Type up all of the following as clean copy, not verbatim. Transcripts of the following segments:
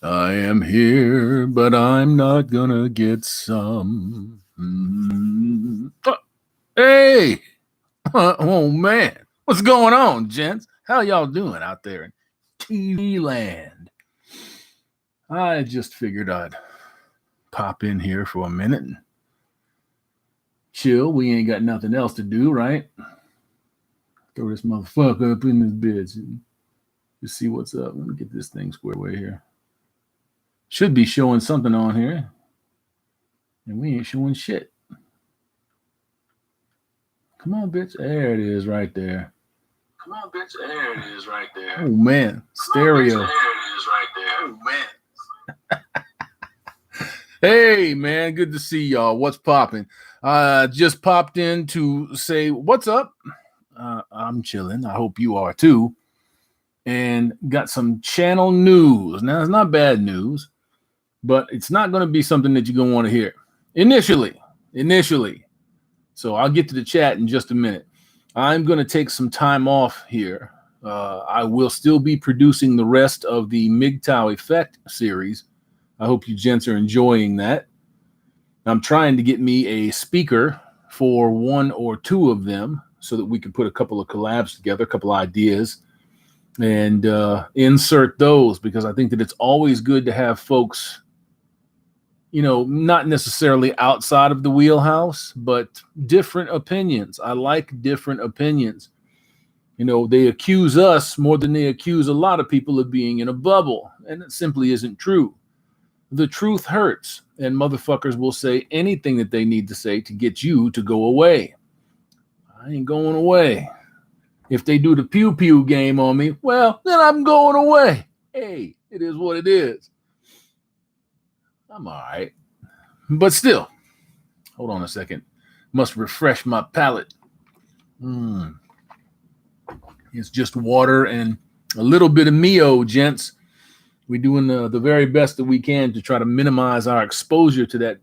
I am here, but I'm not gonna get some. Hey! Oh, man. What's going on, gents? How y'all doing out there in TV land? I just figured I'd pop in here for a minute and chill. We ain't got nothing else to do, right? Throw this motherfucker up in this bitch and just see what's up. Let me get this thing squared away here. Should be showing something on here. And we ain't showing shit. Come on, bitch. There it is right there. Come on, bitch. There it is right there. Oh, man. Stereo. There it is right there. Oh, man. Hey, man. Good to see y'all. What's popping? Just popped in to say, what's up? I'm chilling. I hope you are too. And got some channel news. Now, it's not bad news, but it's not going to be something that you're going to want to hear. Initially. So I'll get to the chat in just a minute. I'm going to take some time off here. I will still be producing the rest of the MGTOW Effect series. I hope you gents are enjoying that. I'm trying to get me a speaker for one or two of them so that we can put a couple of collabs together, a couple of ideas, and insert those, because I think that it's always good to have folks, you know, not necessarily outside of the wheelhouse, but different opinions. I like different opinions. You know, they accuse us more than they accuse a lot of people of being in a bubble, and it simply isn't true. The truth hurts, and motherfuckers will say anything that they need to say to get you to go away. I ain't going away. If they do the pew-pew game on me, well, then I'm going away. Hey, it is what it is. I'm all right. But still, hold on a second. Must refresh my palate. It's just water and a little bit of Mio, gents. We're doing the very best that we can to try to minimize our exposure to that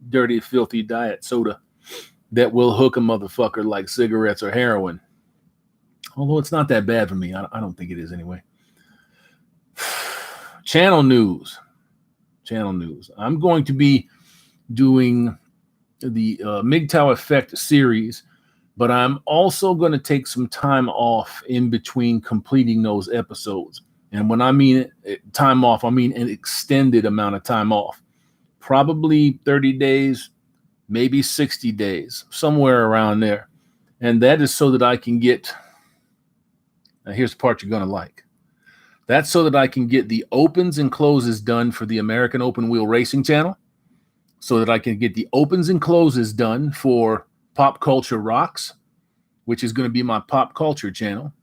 dirty, filthy diet soda that will hook a motherfucker like cigarettes or heroin. Although it's not that bad for me. I don't think it is anyway. Channel news. I'm going to be doing the MGTOW Effect series, but I'm also going to take some time off in between completing those episodes. And when I mean time off, I mean an extended amount of time off. Probably 30 days, maybe 60 days, somewhere around there. And that is so that I can get, now here's the part you're going to like. That's so that I can get the opens and closes done for the American Open Wheel Racing channel, so that I can get the opens and closes done for Pop Culture Rocks, which is going to be my pop culture channel,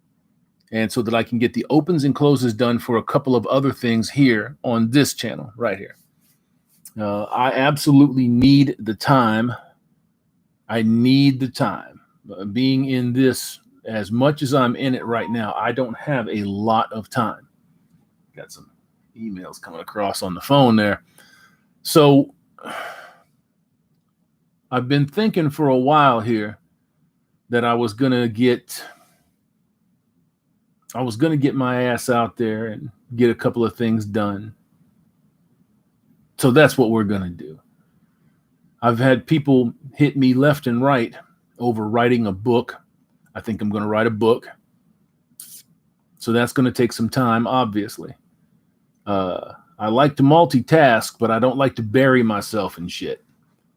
and so that I can get the opens and closes done for a couple of other things here on this channel right here. I absolutely need the time. I need the time. Being in this, as much as I'm in it right now, I don't have a lot of time. Got some emails coming across on the phone there. So I've been thinking for a while here that I was going to get my ass out there and get a couple of things done. So that's what we're going to do. I've had people hit me left and right over writing a book. I think I'm going to write a book. So that's going to take some time, obviously. I like to multitask, but I don't like to bury myself in shit.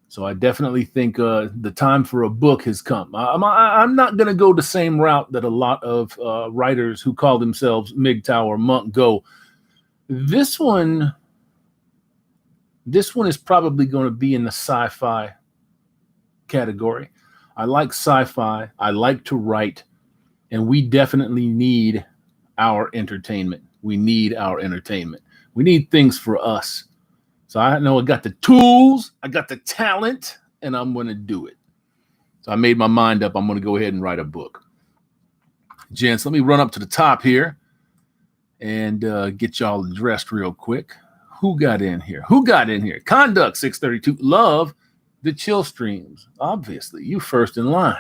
So I definitely think the time for a book has come. I'm not going to go the same route that a lot of writers who call themselves MGTOW or Monk go. This one is probably going to be in the sci-fi category. I like sci-fi. I like to write. And we definitely need our entertainment. We need things for us. So I know I got the tools, I got the talent, and I'm going to do it. So I made my mind up. I'm going to go ahead and write a book. Gents, let me run up to the top here and get y'all addressed real quick. Who got in here? Conduct 632. Love the chill streams. Obviously, you first in line.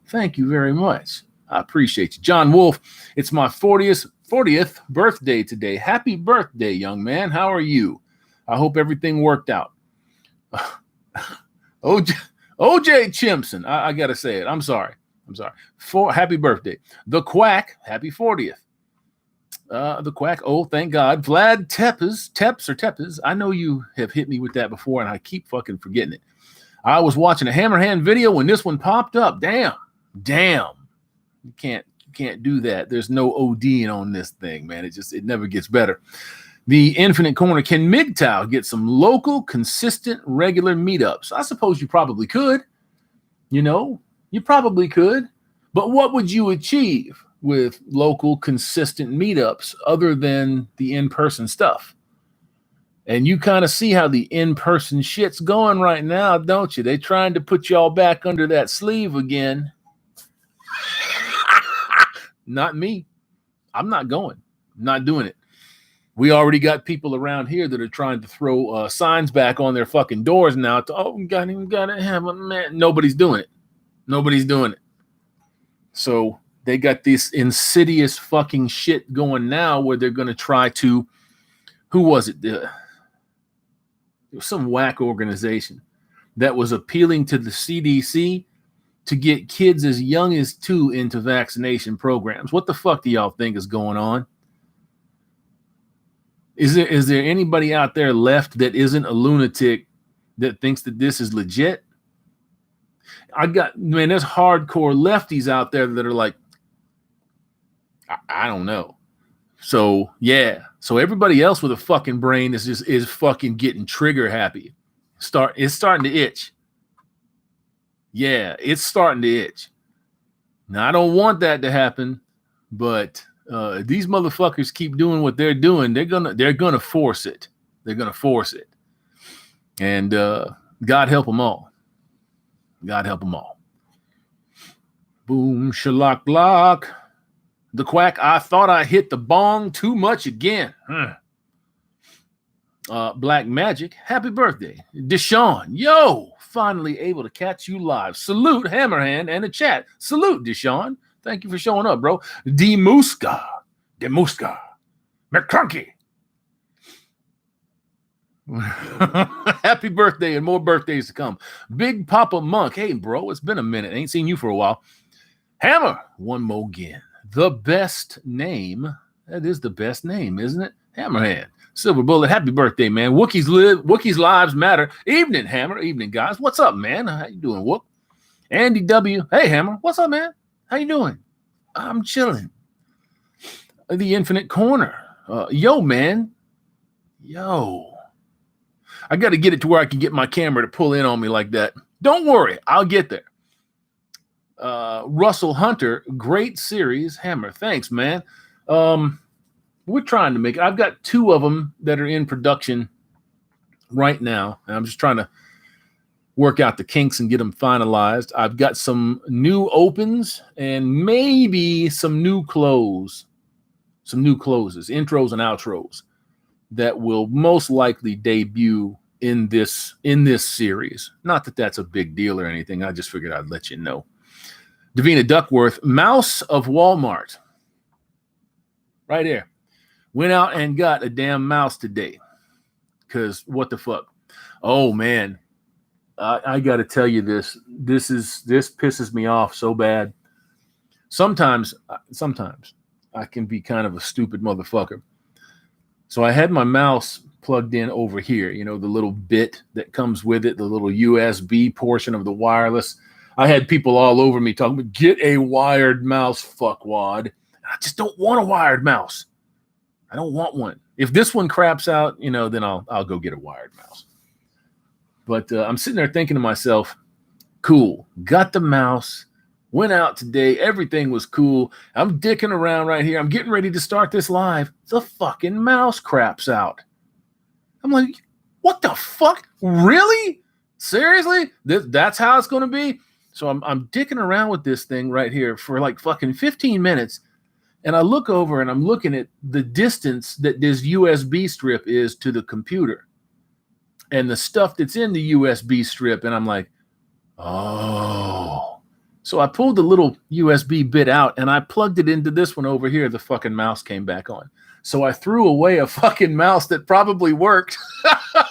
Thank you very much. I appreciate you. John Wolf, it's my 40th 40th birthday today. Happy birthday, young man. How are you? I hope everything worked out. OJ Chimpson. I got to say it. I'm sorry. Happy birthday. The Quack. Happy 40th. The Quack. Oh, thank God. Vlad Tepes. I know you have hit me with that before, and I keep fucking forgetting it. I was watching a Hammerhand video when this one popped up. Damn. You can't do that. There's no ODing on this thing, man. It never gets better. The Infinite Corner. Can MGTOW get some local, consistent, regular meetups? I suppose you probably could. You probably could. But what would you achieve with local, consistent meetups other than the in-person stuff? And you kind of see how the in-person shit's going right now, don't you? They trying to put y'all back under that sleeve again. Not me. I'm not going. I'm not doing it. We already got people around here that are trying to throw signs back on their fucking doors now. We gotta have a man. Nobody's doing it. So they got this insidious fucking shit going now where they're going to try to, who was it? It was some whack organization that was appealing to the CDC to get kids as young as 2 into vaccination programs. What the fuck do y'all think is going on? Is there anybody out there left that isn't a lunatic that thinks that this is legit? There's hardcore lefties out there that are like, I don't know. So yeah. So everybody else with a fucking brain is fucking getting trigger happy. It's starting to itch. Yeah, it's starting to itch. Now I don't want that to happen, but these motherfuckers keep doing what they're doing. They're gonna force it. And God help them all. Boom, shalak block. The Quack. I thought I hit the bong too much again. Black Magic. Happy birthday, Deshaun. Yo, finally able to catch you live. Salute Hammerhand and the chat. Salute Deshaun. Thank you for showing up, bro. Demuska, McCrunky. Happy birthday and more birthdays to come. Big Papa Monk. Hey, bro, it's been a minute. Ain't seen you for a while. Hammer, one more again. The best name. That is the best name, isn't it? Hammerhand. Silver Bullet. Happy birthday, man. Wookiees lives matter. Evening, Hammer. Evening, guys. What's up, man? How you doing, Wook? Andy W. Hey, Hammer. What's up, man? How you doing? I'm chilling. The Infinite Corner. Yo, man. Yo. I got to get it to where I can get my camera to pull in on me like that. Don't worry. I'll get there. Russell Hunter. Great series. Hammer. Thanks, man. We're trying to make it. I've got 2 of them that are in production right now. And I'm just trying to work out the kinks and get them finalized. I've got some new opens and maybe some new closes, intros and outros that will most likely debut in this series. Not that that's a big deal or anything. I just figured I'd let you know. Davina Duckworth, Mouse of Walmart. Right here. Went out and got a damn mouse today. Because what the fuck? Oh, man. I got to tell you this. This pisses me off so bad. Sometimes I can be kind of a stupid motherfucker. So I had my mouse plugged in over here, the little bit that comes with it, the little USB portion of the wireless. I had people all over me talking about, get a wired mouse, fuckwad. I just don't want a wired mouse. I don't want one. If this one craps out, then I'll go get a wired mouse. But I'm sitting there thinking to myself, cool, got the mouse, went out today, everything was cool. I'm dicking around right here. I'm getting ready to start this live. The fucking mouse craps out. I'm like, what the fuck? Really? Seriously? That's how it's going to be? So I'm dicking around with this thing right here for like fucking 15 minutes. And I look over and I'm looking at the distance that this USB strip is to the computer and the stuff that's in the USB strip. And I'm like, oh, So I pulled the little USB bit out and I plugged it into this one over here. The fucking mouse came back on. So I threw away a fucking mouse that probably worked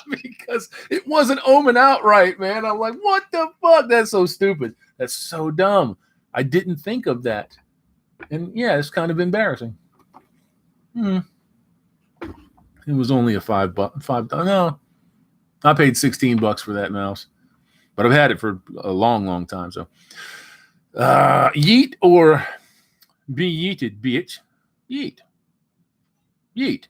because it wasn't ohming out right, man. I'm like, what the fuck? That's so stupid. That's so dumb. I didn't think of that. And yeah, it's kind of embarrassing. It was only a $5. No, I paid $16 for that mouse, but I've had it for a long, long time. So, yeet or be yeeted, bitch. Yeet. Yeet.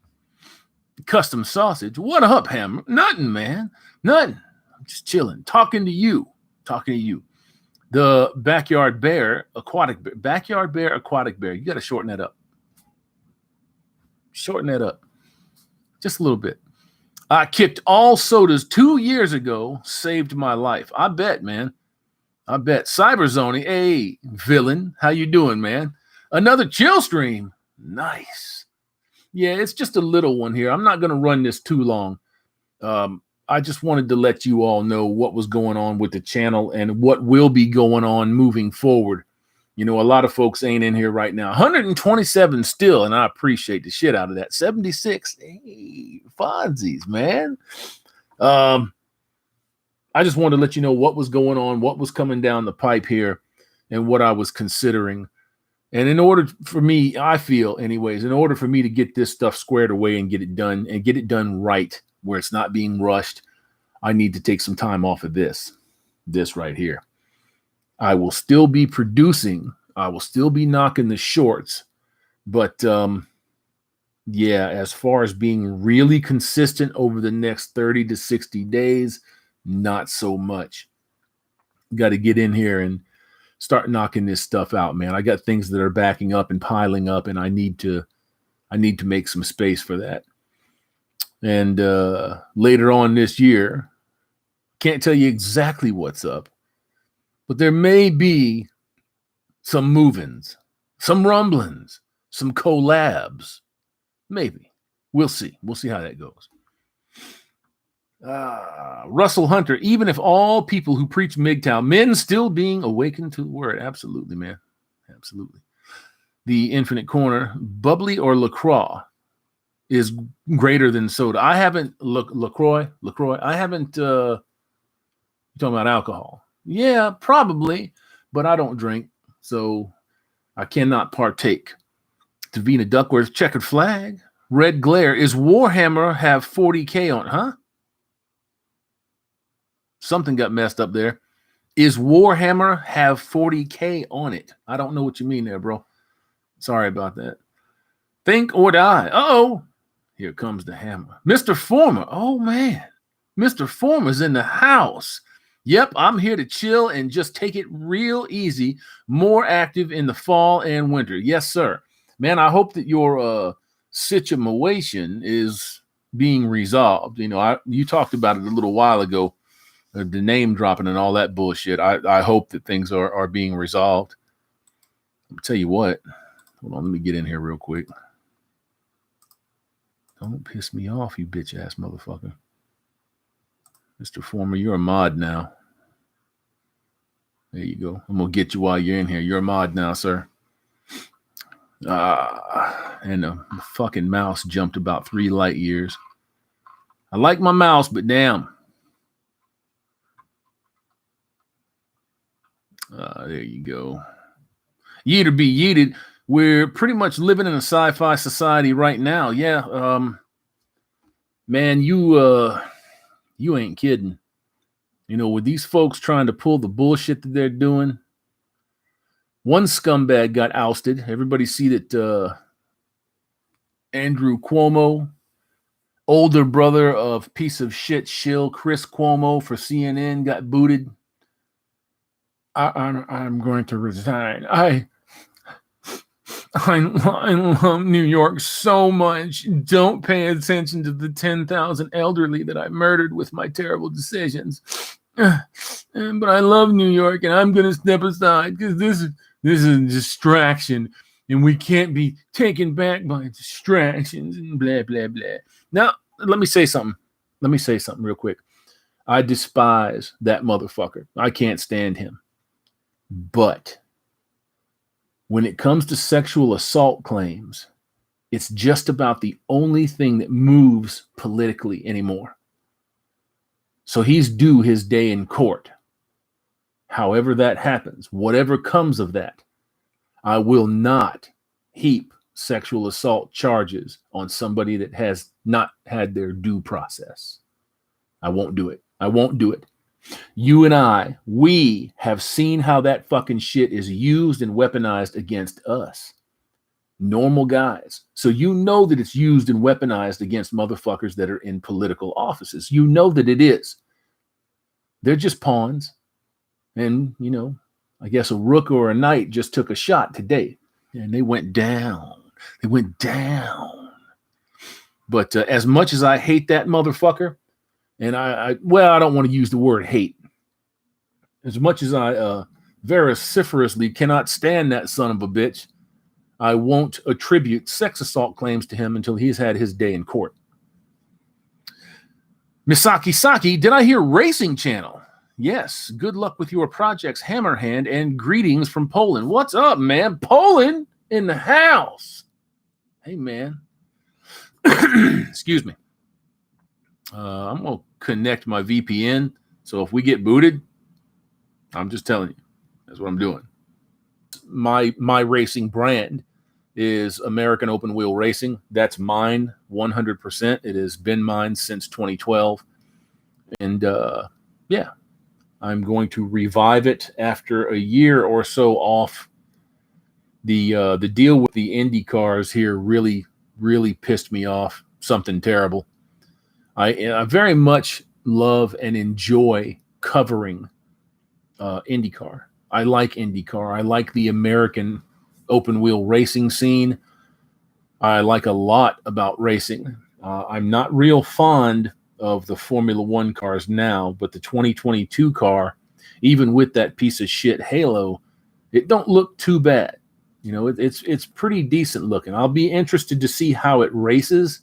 Custom sausage. What up, Hammer? Nothing, man. Nothing. I'm just chilling. Talking to you. The backyard bear, aquatic bear. Backyard bear, aquatic bear. You got to shorten that up. Shorten that up. Just a little bit. I kicked all sodas 2 years ago. Saved my life. I bet, man. I bet. Cyberzone. Hey, villain. How you doing, man? Another Chillstream. Nice. Yeah, it's just a little one here. I'm not going to run this too long. I just wanted to let you all know what was going on with the channel and what will be going on moving forward. You know, a lot of folks ain't in here right now. 127 still, and I appreciate the shit out of that. 76. Hey, Fonzies, man. I just wanted to let you know what was going on, what was coming down the pipe here, and what I was considering. And in order for me, I feel anyways, in order for me to get this stuff squared away and get it done right, where it's not being rushed, I need to take some time off of this right here. I will still be producing. I will still be knocking the shorts. But yeah, as far as being really consistent over the next 30 to 60 days, not so much. Got to get in here and start knocking this stuff out, man. I got things that are backing up and piling up, and I need to make some space for that. And later on this year, can't tell you exactly what's up, but there may be some move-ins, some rumblings, some collabs. Maybe. We'll see. We'll see how that goes. Russell Hunter, even if all people who preach MGTOW, men still being awakened to the word. Absolutely, man. Absolutely. The Infinite Corner, bubbly or LaCroix is greater than soda. I haven't, LaCroix, I haven't, you're talking about alcohol. Yeah, probably, but I don't drink, so I cannot partake. Davina Duckworth, checkered flag, red glare. Is Warhammer have 40K on, huh? Something got messed up there. Is Warhammer have 40K on it? I don't know what you mean there, bro. Sorry about that. Think or die. Uh-oh. Here comes the hammer. Mr. Former. Oh, man. Mr. Former's in the house. Yep, I'm here to chill and just take it real easy. More active in the fall and winter. Yes, sir. Man, I hope that your situation is being resolved. You know, you talked about it a little while ago. The name dropping and all that bullshit. I hope that things are being resolved. I'll tell you what. Hold on, let me get in here real quick. Don't piss me off, you bitch ass motherfucker. Mr. Former, you're a mod now. There you go. I'm gonna get you while you're in here. You're a mod now, sir. And the fucking mouse jumped about 3 light years. I like my mouse, but damn. There you go. Yeet or be yeeted. We're pretty much living in a sci-fi society right now. Yeah. Man, you ain't kidding. You know, with these folks trying to pull the bullshit that they're doing, one scumbag got ousted. Everybody see that Andrew Cuomo, older brother of piece of shit shill Chris Cuomo for CNN, got booted. I'm going to resign. I love New York so much. Don't pay attention to the 10,000 elderly that I murdered with my terrible decisions. But I love New York, and I'm going to step aside because this is a distraction, and we can't be taken back by distractions and blah, blah, blah. Now, let me say something. Real quick. I despise that motherfucker. I can't stand him. But when it comes to sexual assault claims, it's just about the only thing that moves politically anymore. So he's due his day in court. However that happens, whatever comes of that, I will not heap sexual assault charges on somebody that has not had their due process. I won't do it. I won't do it. You and I, we have seen how that fucking shit is used and weaponized against us. Normal guys. So you know that it's used and weaponized against motherfuckers that are in political offices. You know that it is. They're just pawns. And, you know, I guess a rook or a knight just took a shot today. And they went down. They went down. But as much as I hate that motherfucker, and I don't want to use the word hate. As much as I vociferously cannot stand that son of a bitch, I won't attribute sex assault claims to him until he's had his day in court. Misaki Saki, did I hear Racing Channel? Yes. Good luck with your projects, Hammerhand, and greetings from Poland. What's up, man? Poland in the house. Hey, man. Excuse me. I'm going to connect my VPN. So if we get booted, I'm just telling you. That's what I'm doing. My racing brand is American Open Wheel Racing. That's mine 100%. It has been mine since 2012. And yeah, I'm going to revive it after a year or so off. The deal with the Indy cars here really pissed me off. Something terrible. I very much love and enjoy covering IndyCar. I like IndyCar. I like the American open wheel racing scene. I like a lot about racing. I'm not real fond of the Formula One cars now, but the 2022 car, even with that piece of shit halo, it don't look too bad. You know, it's pretty decent looking. I'll be interested to see how it races.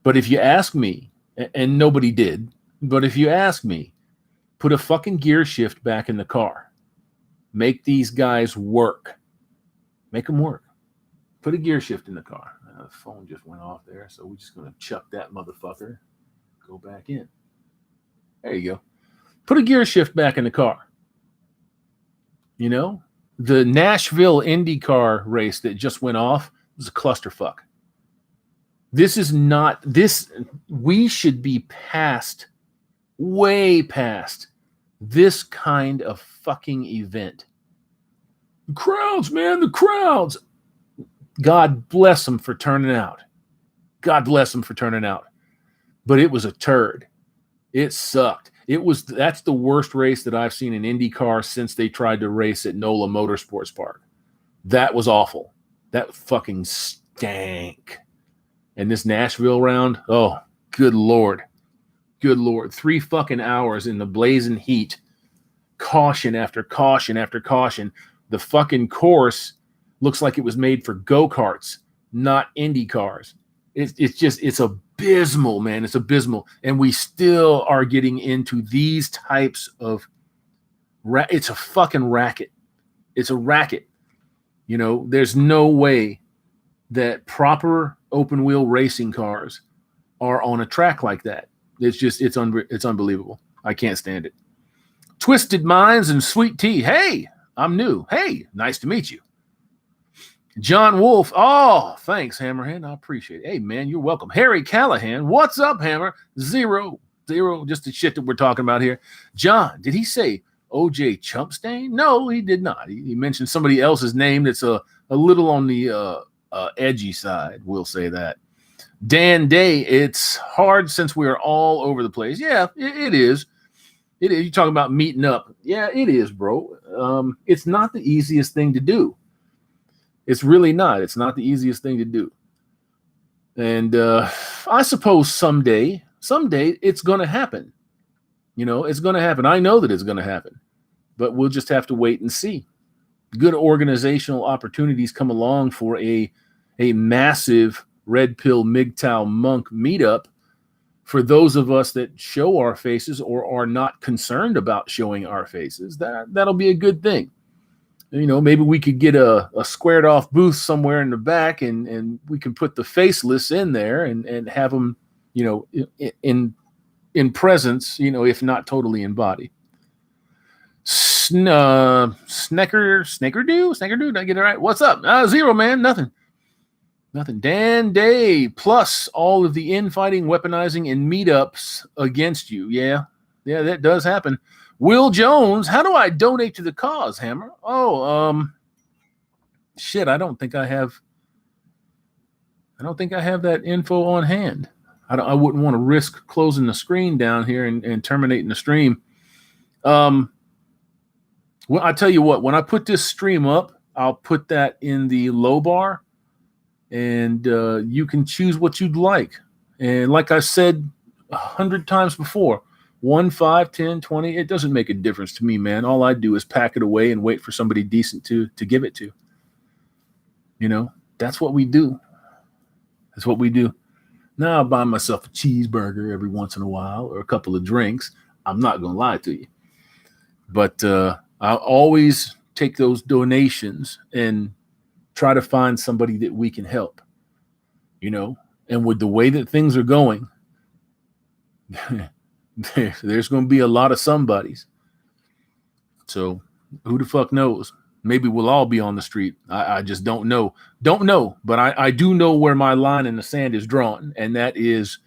But if you ask me, and nobody did, but if you ask me, put a fucking gear shift back in the car. Make these guys work. Make them work. Put a gear shift in the car. The phone just went off there, so we're just going to chuck that motherfucker. Go back in. There you go. Put a gear shift back in the car. You know, the Nashville IndyCar race that just went off was a clusterfuck. This is not this. We should be past, way past this kind of fucking event. The crowds, man, the crowds. God bless them for turning out. God bless them for turning out. But it was a turd. It sucked. That's the worst race that I've seen in IndyCar since they tried to race at NOLA Motorsports Park. That was awful. That fucking stank. And this Nashville round, oh, good Lord. Good Lord. 3 fucking hours in the blazing heat. Caution after caution after caution. The fucking course looks like it was made for go-karts, not Indy cars. It's abysmal, man. It's abysmal. And we still are getting into these types of it's a fucking racket. It's a racket. You know, there's no way that proper open wheel racing cars are on a track like that. It's unbelievable. I can't stand it. Twisted Minds and Sweet Tea. Hey, I'm new. Hey, nice to meet you. John Wolf. Oh, thanks, Hammerhand. I appreciate it. Hey, man, you're welcome. Harry Callahan. What's up, Hammer? Zero. Just the shit that we're talking about here. John, did he say OJ Chumpstain? No, he did not. He mentioned somebody else's name that's a little on the edgy side. We'll say that. Dan Day, it's hard since we're all over the place. Yeah, it is. It is. You're talking about meeting up. Yeah, it is, bro. It's not the easiest thing to do. It's really not. It's not the easiest thing to do. And I suppose someday it's going to happen. You know, it's going to happen. I know that it's going to happen. But we'll just have to wait and see. Good organizational opportunities come along for a massive Red Pill MGTOW Monk meetup. for those of us that show our faces or are not concerned about showing our faces, that'll be a good thing. You know, maybe we could get a squared off booth somewhere in the back, and we can put the faceless in there and have them, you know, in presence, you know, if not totally in body. Snecker do, did I get it right? What's up? Zero, man, nothing. Dan Day, plus all of the infighting, weaponizing, and meetups against you. Yeah, that does happen. Will Jones, how do I donate to the cause, Hammer? Oh, shit, I don't think I have that info on hand. I wouldn't want to risk closing the screen down here and terminating the stream. Well, I tell you what, when I put this stream up, I'll put that in the low bar, and you can choose what you'd like. And like I said 100 times before, 1, 5, 10, 20, it doesn't make a difference to me, man. All I do is pack it away and wait for somebody decent to give it to. You know, that's what we do. That's what we do. Now I buy myself a cheeseburger every once in a while or a couple of drinks. I'm not going to lie to you. But I'll always take those donations and try to find somebody that we can help. You know, and with the way that things are going, there's going to be a lot of somebodies. So who the fuck knows? Maybe we'll all be on the street. I just don't know. But I do know where my line in the sand is drawn. And that is,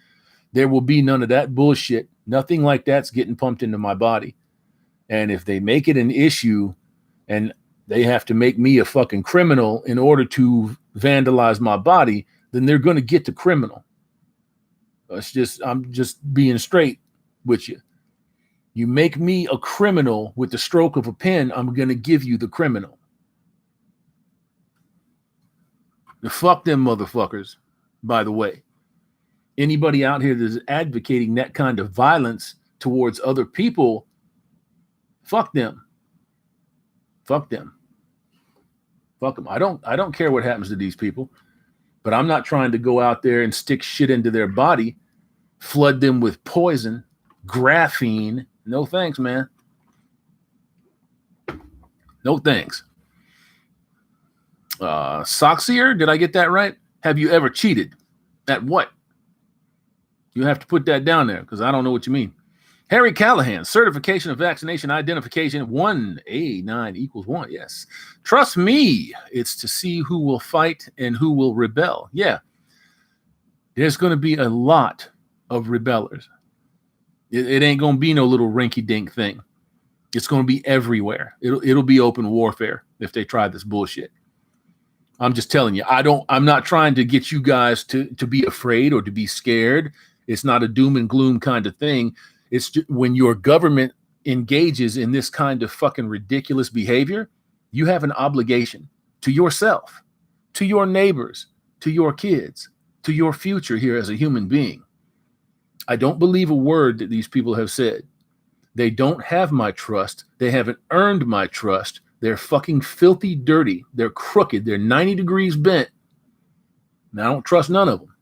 there will be none of that bullshit. Nothing like that's getting pumped into my body. And if they make it an issue and they have to make me a fucking criminal in order to vandalize my body, then they're going to get the criminal. I'm just being straight with you. You make me a criminal with the stroke of a pen, I'm going to give you the criminal. Fuck them motherfuckers, by the way. Anybody out here that's advocating that kind of violence towards other people, fuck them. Fuck them. Fuck them. I don't care what happens to these people, but I'm not trying to go out there and stick shit into their body, flood them with poison, graphene. No thanks, man. No thanks. Soxier, did I get that right? Have you ever cheated? At what? You have to put that down there because I don't know what you mean. Harry Callahan, certification of vaccination identification 1A9 equals 1. Yes. Trust me, it's to see who will fight and who will rebel. Yeah. There's going to be a lot of rebellers. It ain't going to be no little rinky-dink thing. It's going to be everywhere. It'll be open warfare if they try this bullshit. I'm just telling you, I'm not trying to get you guys to be afraid or to be scared. It's not a doom and gloom kind of thing. It's just, when your government engages in this kind of fucking ridiculous behavior, you have an obligation to yourself, to your neighbors, to your kids, to your future here as a human being. I don't believe a word that these people have said. They don't have my trust. They haven't earned my trust. They're fucking filthy dirty. They're crooked. They're 90 degrees bent. And I don't trust none of them.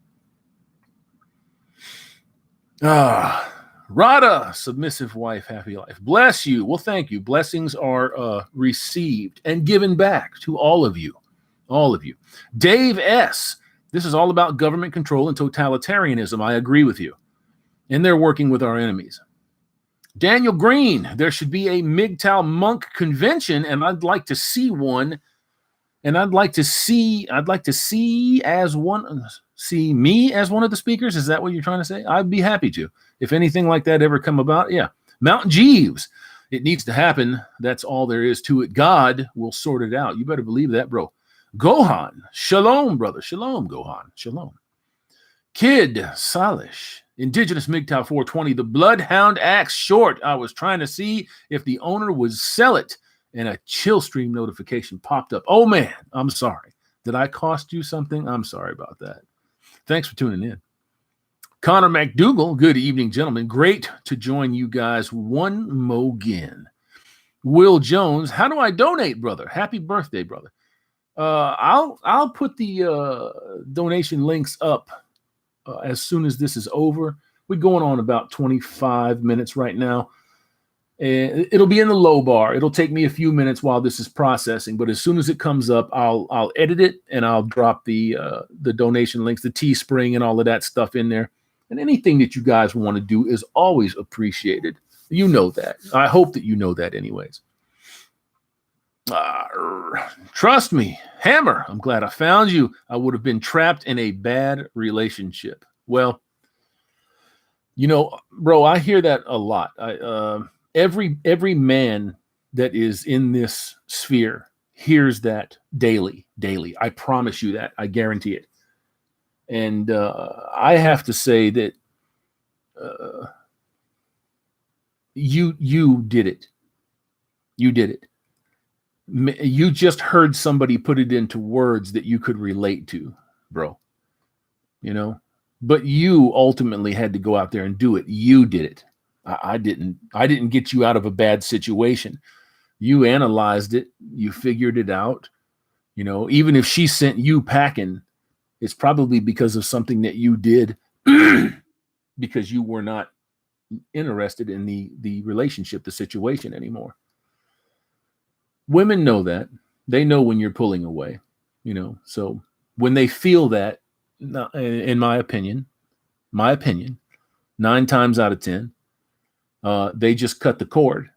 Rada, submissive wife, happy life. Bless you. Well, thank you. Blessings are received and given back to all of you. All of you. Dave S. This is all about government control and totalitarianism. I agree with you. And they're working with our enemies. Daniel Green, there should be a MGTOW monk convention, and I'd like to see one. And I'd like to see me as one of the speakers. Is that what you're trying to say? I'd be happy to. If anything like that ever come about, yeah. Mountain Jeeves, it needs to happen. That's all there is to it. God will sort it out. You better believe that, bro. Gohan, shalom, brother. Shalom, Gohan. Shalom. Kid Salish, Indigenous MGTOW 420, the Bloodhound Axe short. I was trying to see if the owner would sell it, and a Chillstream notification popped up. Oh, man, I'm sorry. Did I cost you something? I'm sorry about that. Thanks for tuning in. Connor McDougall, good evening, gentlemen. Great to join you guys one mo again. Will Jones, how do I donate, brother? Happy birthday, brother. I'll put the donation links up as soon as this is over. We're going on about 25 minutes right now. And it'll be in the low bar. It'll take me a few minutes while this is processing, but as soon as it comes up, I'll edit it and I'll drop the donation links, the Tspring and all of that stuff in there. And anything that you guys want to do is always appreciated. You know that. I hope that you know that anyways. Trust me, Hammer, I'm glad I found you. I would have been trapped in a bad relationship. Well, you know, bro, I hear that a lot. Every man that is in this sphere hears that daily. I promise you that. I guarantee it. And I have to say that you did it. You did it. You just heard somebody put it into words that you could relate to, bro. You know, but you ultimately had to go out there and do it. You did it. I didn't get you out of a bad situation. You analyzed it. You figured it out. You know, even if she sent you packing, it's probably because of something that you did because you were not interested in the relationship, the situation anymore. Women know that. They know when you're pulling away, you know. So when they feel that, in my opinion, 9 times out of 10, they just cut the cord.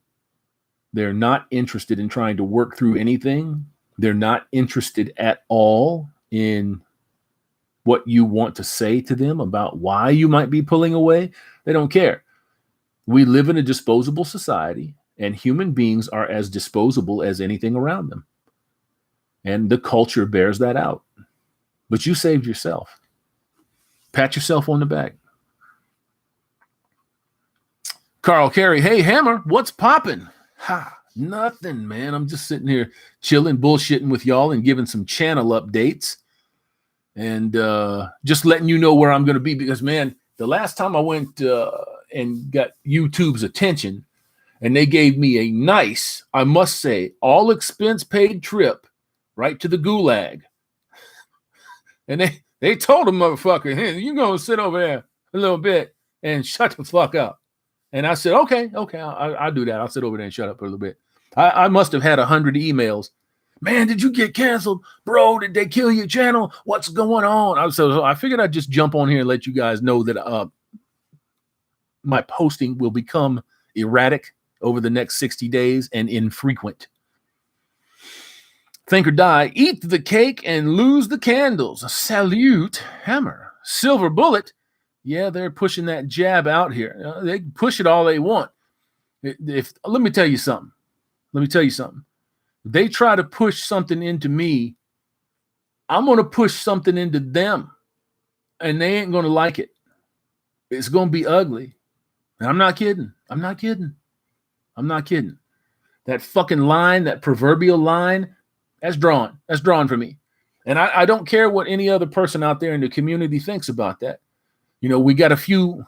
They're not interested in trying to work through anything. They're not interested at all in what you want to say to them about why you might be pulling away. They don't care. We live in a disposable society, and human beings are as disposable as anything around them. And the culture bears that out. But you saved yourself. Pat yourself on the back. Carl Carey, hey, Hammer, what's popping? Ha, nothing, man. I'm just sitting here chilling, bullshitting with y'all and giving some channel updates. And just letting you know where I'm going to be. Because, man, the last time I went and got YouTube's attention, and they gave me a nice, I must say, all expense paid trip right to the gulag. And they told the motherfucker, hey, you're going to sit over there a little bit and shut the fuck up. And I said, okay, I'll do that. I'll sit over there and shut up for a little bit. I must have had 100 emails. Man, did you get canceled? Bro, did they kill your channel? What's going on? So I figured I'd just jump on here and let you guys know that my posting will become erratic over the next 60 days and infrequent. Think or die, eat the cake and lose the candles. Salute, Hammer. Silver Bullet. Yeah, they're pushing that jab out here. They push it all they want. Let me tell you something. They try to push something into me, I'm going to push something into them, and they ain't going to like it. It's going to be ugly. And I'm not kidding. That fucking line, that proverbial line, that's drawn for me. And I don't care what any other person out there in the community thinks about that. You know, we got a few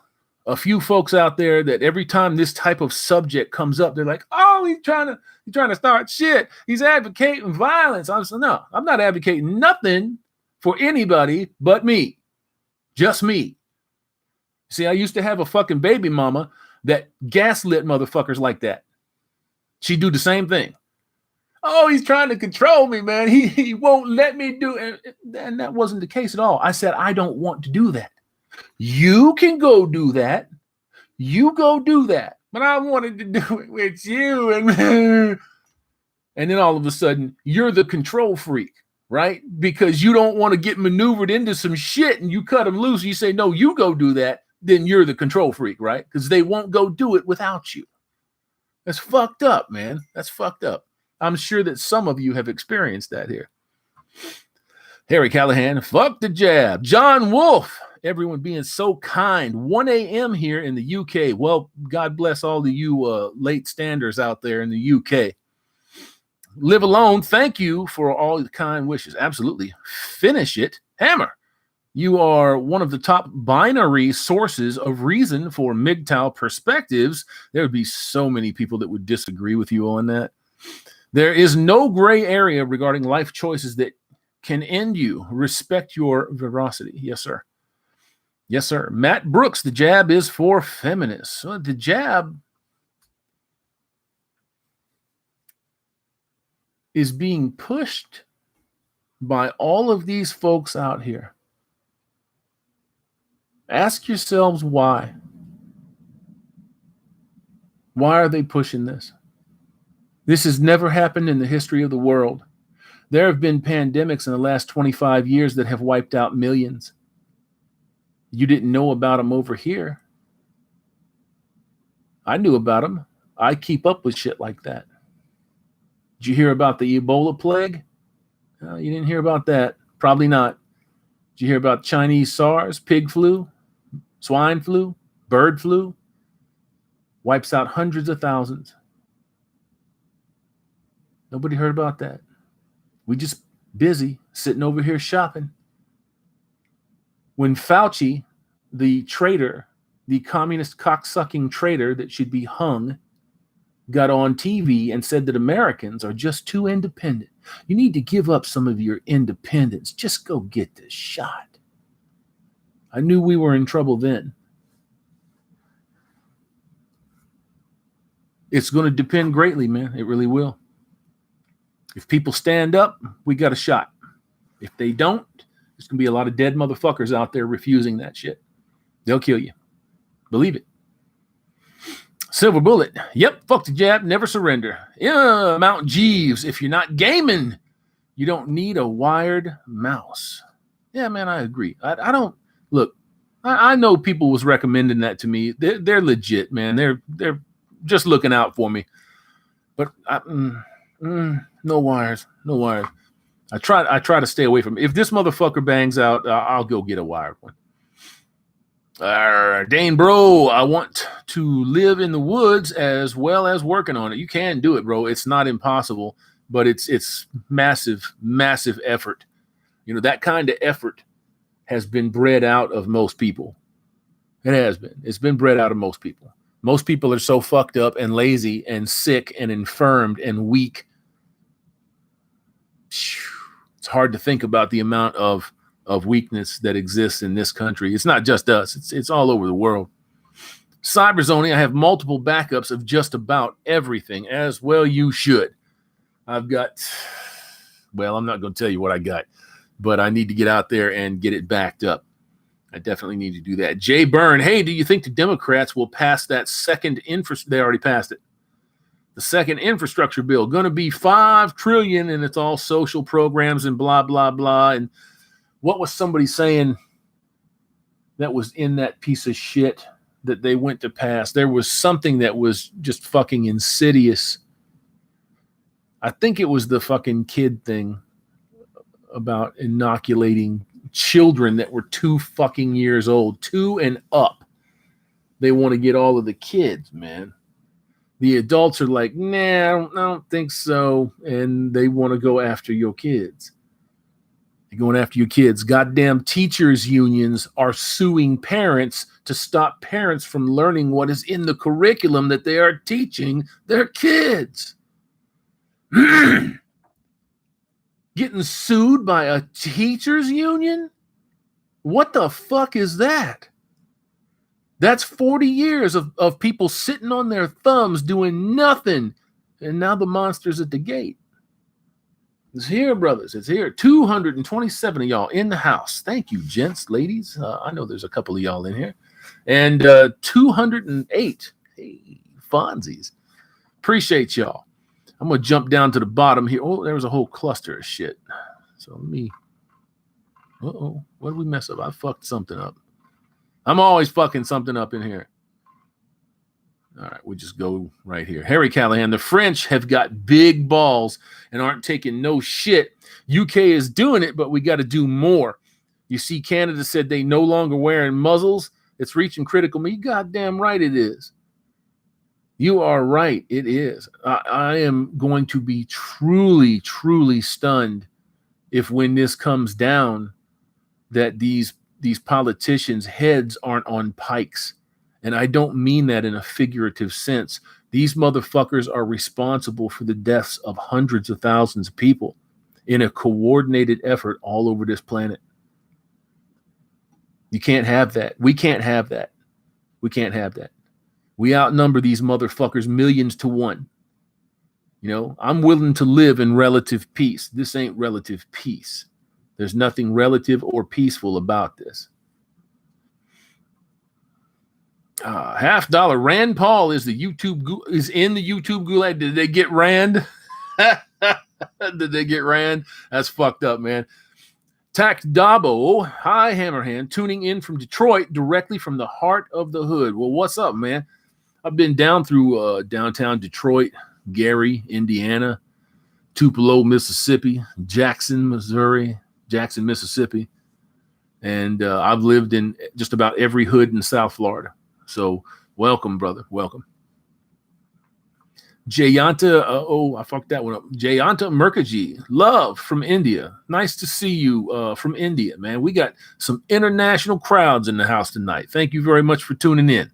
folks out there that every time this type of subject comes up, they're like, oh, he's trying to start shit. He's advocating violence. I said, no, I'm not advocating nothing for anybody but me. Just me. See, I used to have a fucking baby mama that gaslit motherfuckers like that. She'd do the same thing. Oh, he's trying to control me, man. He won't let me do it. And that wasn't the case at all. I said, I don't want to do that. You can go do that. You go do that. But I wanted to do it with you. And then all of a sudden, you're the control freak, right? Because you don't want to get maneuvered into some shit and you cut them loose. You say, no, you go do that. Then you're the control freak, right? Because they won't go do it without you. That's fucked up, man. That's fucked up. I'm sure that some of you have experienced that here. Harry Callahan, fuck the jab. John Wolf, everyone being so kind. 1 a.m. here in the UK. Well, God bless all of you late standers out there in the UK. Live alone. Thank you for all the kind wishes. Absolutely. Finish it. Hammer. You are one of the top binary sources of reason for MGTOW perspectives. There would be so many people that would disagree with you on that. There is no gray area regarding life choices that can end you. Respect your veracity. Yes, sir. Yes, sir. Matt Brooks, the jab is for feminists. So the jab is being pushed by all of these folks out here. Ask yourselves why. Why are they pushing this? This has never happened in the history of the world. There have been pandemics in the last 25 years that have wiped out millions. You didn't know about them over here. I knew about them. I keep up with shit like that. Did you hear about the Ebola plague? You didn't hear about that. Probably not. Did you hear about Chinese SARS, pig flu, swine flu, bird flu? Wipes out hundreds of thousands. Nobody heard about that. We just busy sitting over here shopping. When Fauci, the traitor, the communist cocksucking traitor that should be hung, got on TV and said that Americans are just too independent. You need to give up some of your independence. Just go get this shot. I knew we were in trouble then. It's going to depend greatly, man. It really will. If people stand up, we got a shot. If they don't, there's going to be a lot of dead motherfuckers out there refusing that shit. They'll kill you. Believe it. Silver Bullet. Yep, fuck the jab, never surrender. Yeah, Mount Jeeves. If you're not gaming, you don't need a wired mouse. Yeah, man, I agree. I don't look. I know people was recommending that to me. They're legit, man. They're just looking out for me. But no wires, no wires. I try to stay away from it. If this motherfucker bangs out, I'll go get a wired one. Dane, bro, I want to live in the woods as well as working on it. You can do it, bro. It's not impossible, but it's massive, massive effort. You know, that kind of effort has been bred out of most people. It has been. It's been bred out of most people. Most people are so fucked up and lazy and sick and infirmed and weak. It's hard to think about the amount of weakness that exists in this country. It's not just us. It's all over the world. Cyberzone, I have multiple backups of just about everything. As well you should. I've got, well, I'm not going to tell you what I got, but I need to get out there and get it backed up. I definitely need to do that. Jay Byrne, hey, do you think the Democrats will pass that second they already passed it. The second infrastructure bill, going to be $5 trillion, and it's all social programs and blah, blah, blah. And what was somebody saying that was in that piece of shit that they went to pass? There was something that was just fucking insidious. I think it was the fucking kid thing about inoculating children that were 2 fucking years old, 2 and up. They want to get all of the kids, man. The adults are like, nah, I don't think so. And they want to go after your kids. They're going after your kids. Goddamn teachers unions are suing parents to stop parents from learning what is in the curriculum that they are teaching their kids. Getting sued by a teachers union? What the fuck is that? That's 40 years of people sitting on their thumbs doing nothing. And now the monster's at the gate. It's here, brothers. It's here. 227 of y'all in the house. Thank you, gents, ladies. I know there's a couple of y'all in here. And 208. Hey, Fonzies. Appreciate y'all. I'm going to jump down to the bottom here. Oh, there was a whole cluster of shit. So let me. Uh-oh. What did we mess up? I fucked something up. I'm always fucking something up in here. All right, we just go right here. Harry Callahan, the French have got big balls and aren't taking no shit. UK is doing it, but we got to do more. You see, Canada said they no longer wearing muzzles. It's reaching critical. You goddamn right it is. You are right. It is. I am going to be truly, truly stunned if when this comes down that these politicians' heads aren't on pikes. And I don't mean that in a figurative sense. These motherfuckers are responsible for the deaths of hundreds of thousands of people in a coordinated effort all over this planet. You can't have that. We can't have that. We can't have that. We outnumber these motherfuckers millions to one. You know, I'm willing to live in relative peace. This ain't relative peace. There's nothing relative or peaceful about this. $50 Rand Paul is in the YouTube gulag. Did they get Rand? Did they get Rand? That's fucked up, man. Tack Dabo, hi Hammerhand, tuning in from Detroit, directly from the heart of the hood. Well, what's up, man? I've been down through downtown Detroit, Gary, Indiana, Tupelo, Mississippi, Jackson, Mississippi, and I've lived in just about every hood in South Florida. So welcome, brother. Welcome. Jayanta, I fucked that one up. Jayanta Mukherjee, love from India. Nice to see you from India, man. We got some international crowds in the house tonight. Thank you very much for tuning in.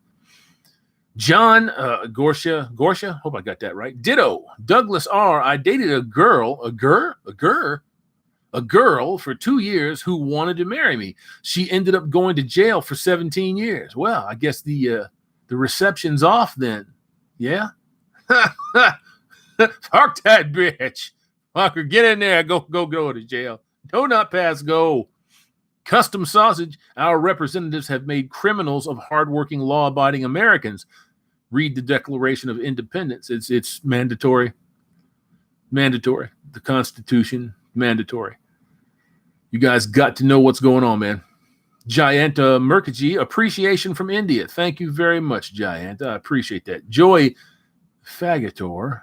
John Gorsha, hope I got that right. Ditto, Douglas R. I dated a girl for 2 years who wanted to marry me. She ended up going to jail for 17 years. Well, I guess the reception's off then. Yeah. Fuck that bitch. Fucker, get in there. Go to jail. Do not pass go. Custom sausage. Our representatives have made criminals of hardworking, law-abiding Americans. Read the Declaration of Independence. It's mandatory. Mandatory. The Constitution, mandatory. You guys got to know what's going on, man. Jayanta Mukherjee, appreciation from India. Thank you very much, Jayanta. I appreciate that. Joy Fagator.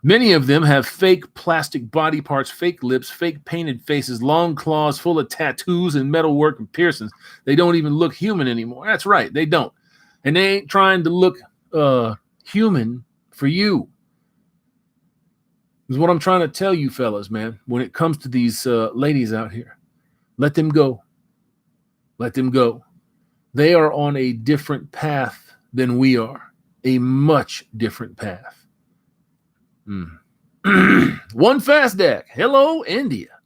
Many of them have fake plastic body parts, fake lips, fake painted faces, long claws full of tattoos and metalwork and piercings. They don't even look human anymore. That's right, they don't. And they ain't trying to look human for you. This is what I'm trying to tell you fellas, man. When it comes to these ladies out here, let them go. Let them go. They are on a different path than we are. A much different path. One fast deck. Hello, India.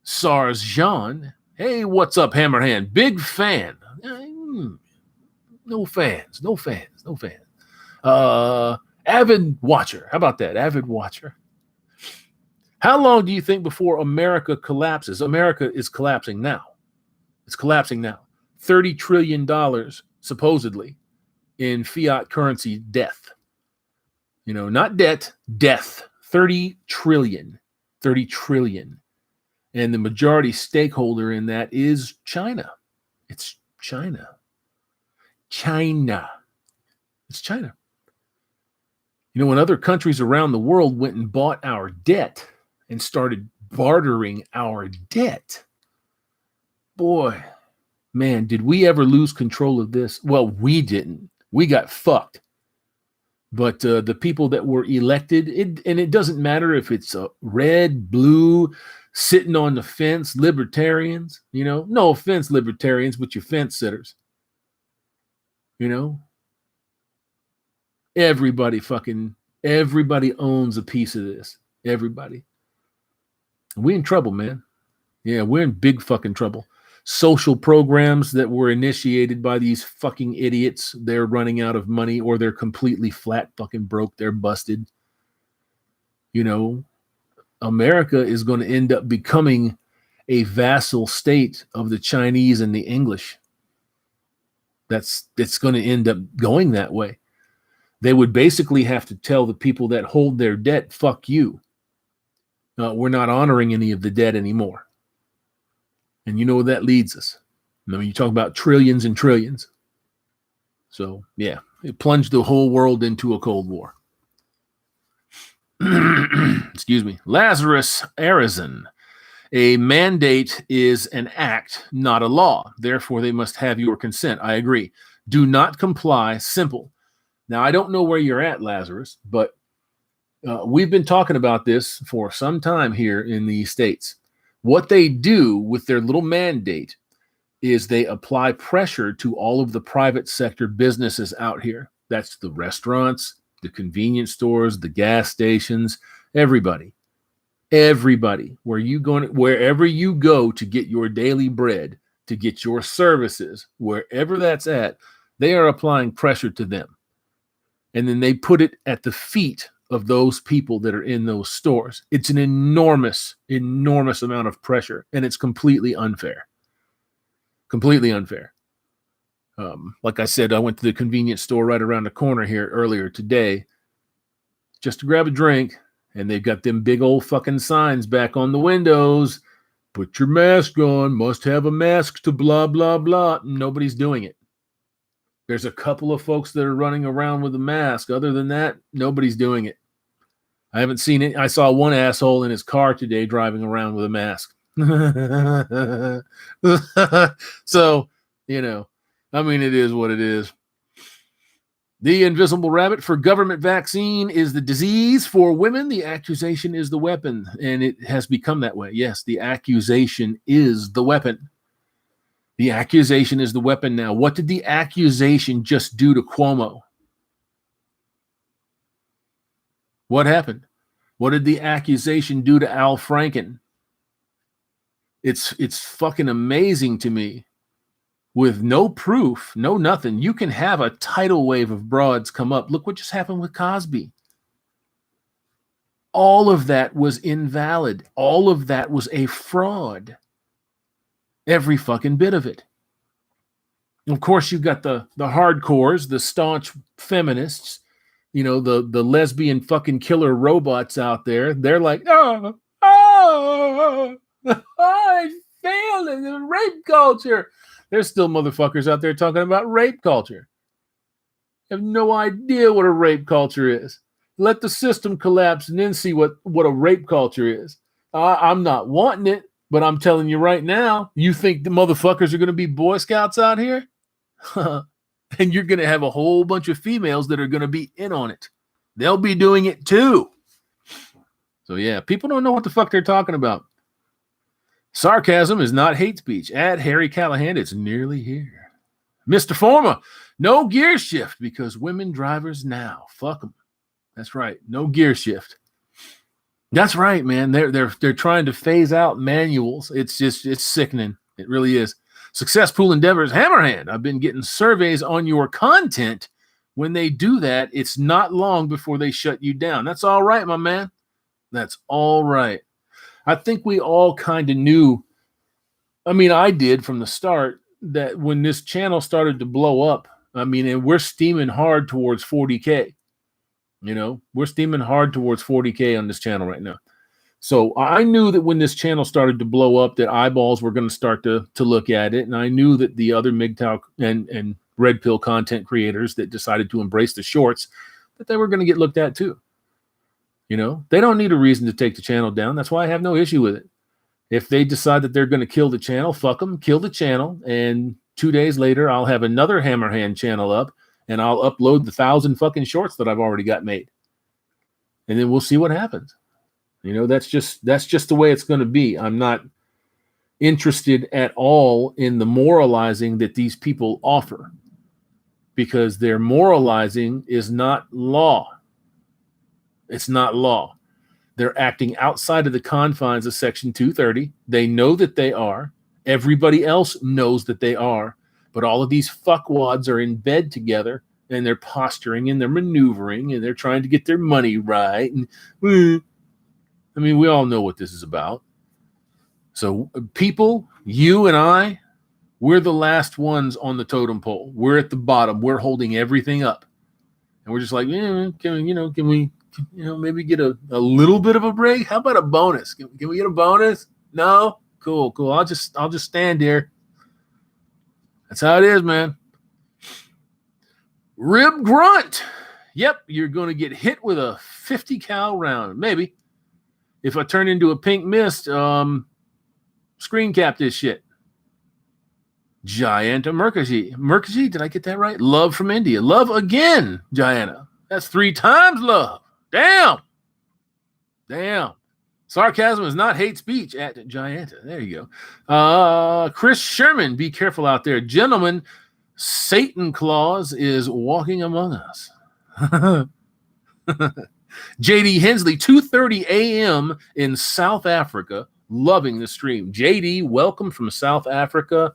SARS Jean. Hey, what's up, Hammerhand? Big fan. No fans. Avid watcher. How about that? Avid watcher. How long do you think before America collapses? America is collapsing now. It's collapsing now. $30 trillion, supposedly, in fiat currency death. You know, not debt, death. 30 trillion. 30 trillion. And the majority stakeholder in that is China. It's China. China. It's China. You know, when other countries around the world went and bought our debt and started bartering our debt, boy, man, did we ever lose control of this? Well, we didn't. We got fucked. But the people that were elected, and it doesn't matter if it's red, blue, sitting on the fence, libertarians, you know, no offense, libertarians, but your fence sitters. You know, everybody owns a piece of this. Everybody. We in trouble, man. Yeah, we're in big fucking trouble. Social programs that were initiated by these fucking idiots, they're running out of money or they're completely flat fucking broke. They're busted. You know, America is going to end up becoming a vassal state of the Chinese and the English. It's going to end up going that way. They would basically have to tell the people that hold their debt, fuck you. We're not honoring any of the debt anymore. And you know where that leads us. I mean, you talk about trillions and trillions. So, yeah, it plunged the whole world into a Cold War. Excuse me. Lazarus Arizon. A mandate is an act, not a law. Therefore, they must have your consent. I agree. Do not comply. Simple. Now, I don't know where you're at, Lazarus, but we've been talking about this for some time here in the States. What they do with their little mandate is they apply pressure to all of the private sector businesses out here. That's the restaurants, the convenience stores, the gas stations, everybody. Everybody, wherever you go to get your daily bread, to get your services, wherever that's at, they are applying pressure to them. And then they put it at the feet of those people that are in those stores. It's an enormous, enormous amount of pressure, and it's completely unfair. Completely unfair. Like I said, I went to the convenience store right around the corner here earlier today just to grab a drink, and they've got them big old fucking signs back on the windows. Put your mask on, must have a mask to blah, blah, blah. Nobody's doing it. There's a couple of folks that are running around with a mask. Other than that, nobody's doing it. I haven't seen it. I saw one asshole in his car today driving around with a mask. So, I mean, it is what it is. The invisible rabbit: for government vaccine is the disease, for women the accusation is the weapon. And it has become that way. Yes, the accusation is the weapon. The accusation is the weapon now. What did the accusation just do to Cuomo? What happened? What did the accusation do to Al Franken? It's fucking amazing to me. With no proof, no nothing, you can have a tidal wave of broads come up. Look what just happened with Cosby. All of that was invalid. All of that was a fraud. Every fucking bit of it. Of course, you've got the hardcores, the staunch feminists, the lesbian fucking killer robots out there. They're like, I failed in the rape culture. There's still motherfuckers out there talking about rape culture. Have no idea what a rape culture is. Let the system collapse and then see what a rape culture is. I'm not wanting it, but I'm telling you right now, you think the motherfuckers are going to be Boy Scouts out here? And you're going to have a whole bunch of females that are going to be in on it. They'll be doing it too. So yeah, people don't know what the fuck they're talking about. Sarcasm is not hate speech. Add Harry Callahan. It's nearly here. Mr. Forma, no gear shift because women drivers now. Fuck them. That's right. No gear shift. That's right, man. They're trying to phase out manuals. It's sickening. It really is. Success Pool Endeavors, Hammerhand. I've been getting surveys on your content. When they do that, it's not long before they shut you down. That's all right, my man. That's all right. I think we all kind of knew, I did from the start, that when this channel started to blow up, and we're steaming hard towards 40K. We're steaming hard towards 40K on this channel right now. So I knew that when this channel started to blow up, that eyeballs were going to start to look at it. And I knew that the other MGTOW and Red Pill content creators that decided to embrace the shorts, that they were going to get looked at too. They don't need a reason to take the channel down. That's why I have no issue with it. If they decide that they're going to kill the channel, fuck them, kill the channel. And 2 days later, I'll have another Hammerhand channel up and I'll upload the 1,000 fucking shorts that I've already got made. And then we'll see what happens. That's just the way it's going to be. I'm not interested at all in the moralizing that these people offer, because their moralizing is not law. It's not law. They're acting outside of the confines of Section 230. They know that they are. Everybody else knows that they are. But all of these fuckwads are in bed together, and they're posturing and they're maneuvering and they're trying to get their money right. And we all know what this is about. So people, you and I, we're the last ones on the totem pole. We're at the bottom. We're holding everything up. And we're just like, can we maybe get a little bit of a break? How about a bonus? Can we get a bonus? No? Cool. I'll just stand here. That's how it is, man. Rib Grunt. Yep, you're going to get hit with a 50 cal round. Maybe. If I turn into a pink mist, screen cap this shit. Gianta Murkaji, did I get that right? Love from India. Love again, Gianta. That's 3 times love. Damn. Sarcasm is not hate speech at Gianta. There you go. Chris Sherman, be careful out there. Gentlemen, Satan Claus is walking among us. JD Hensley, 2:30 a.m. in South Africa, loving the stream. JD, welcome from South Africa.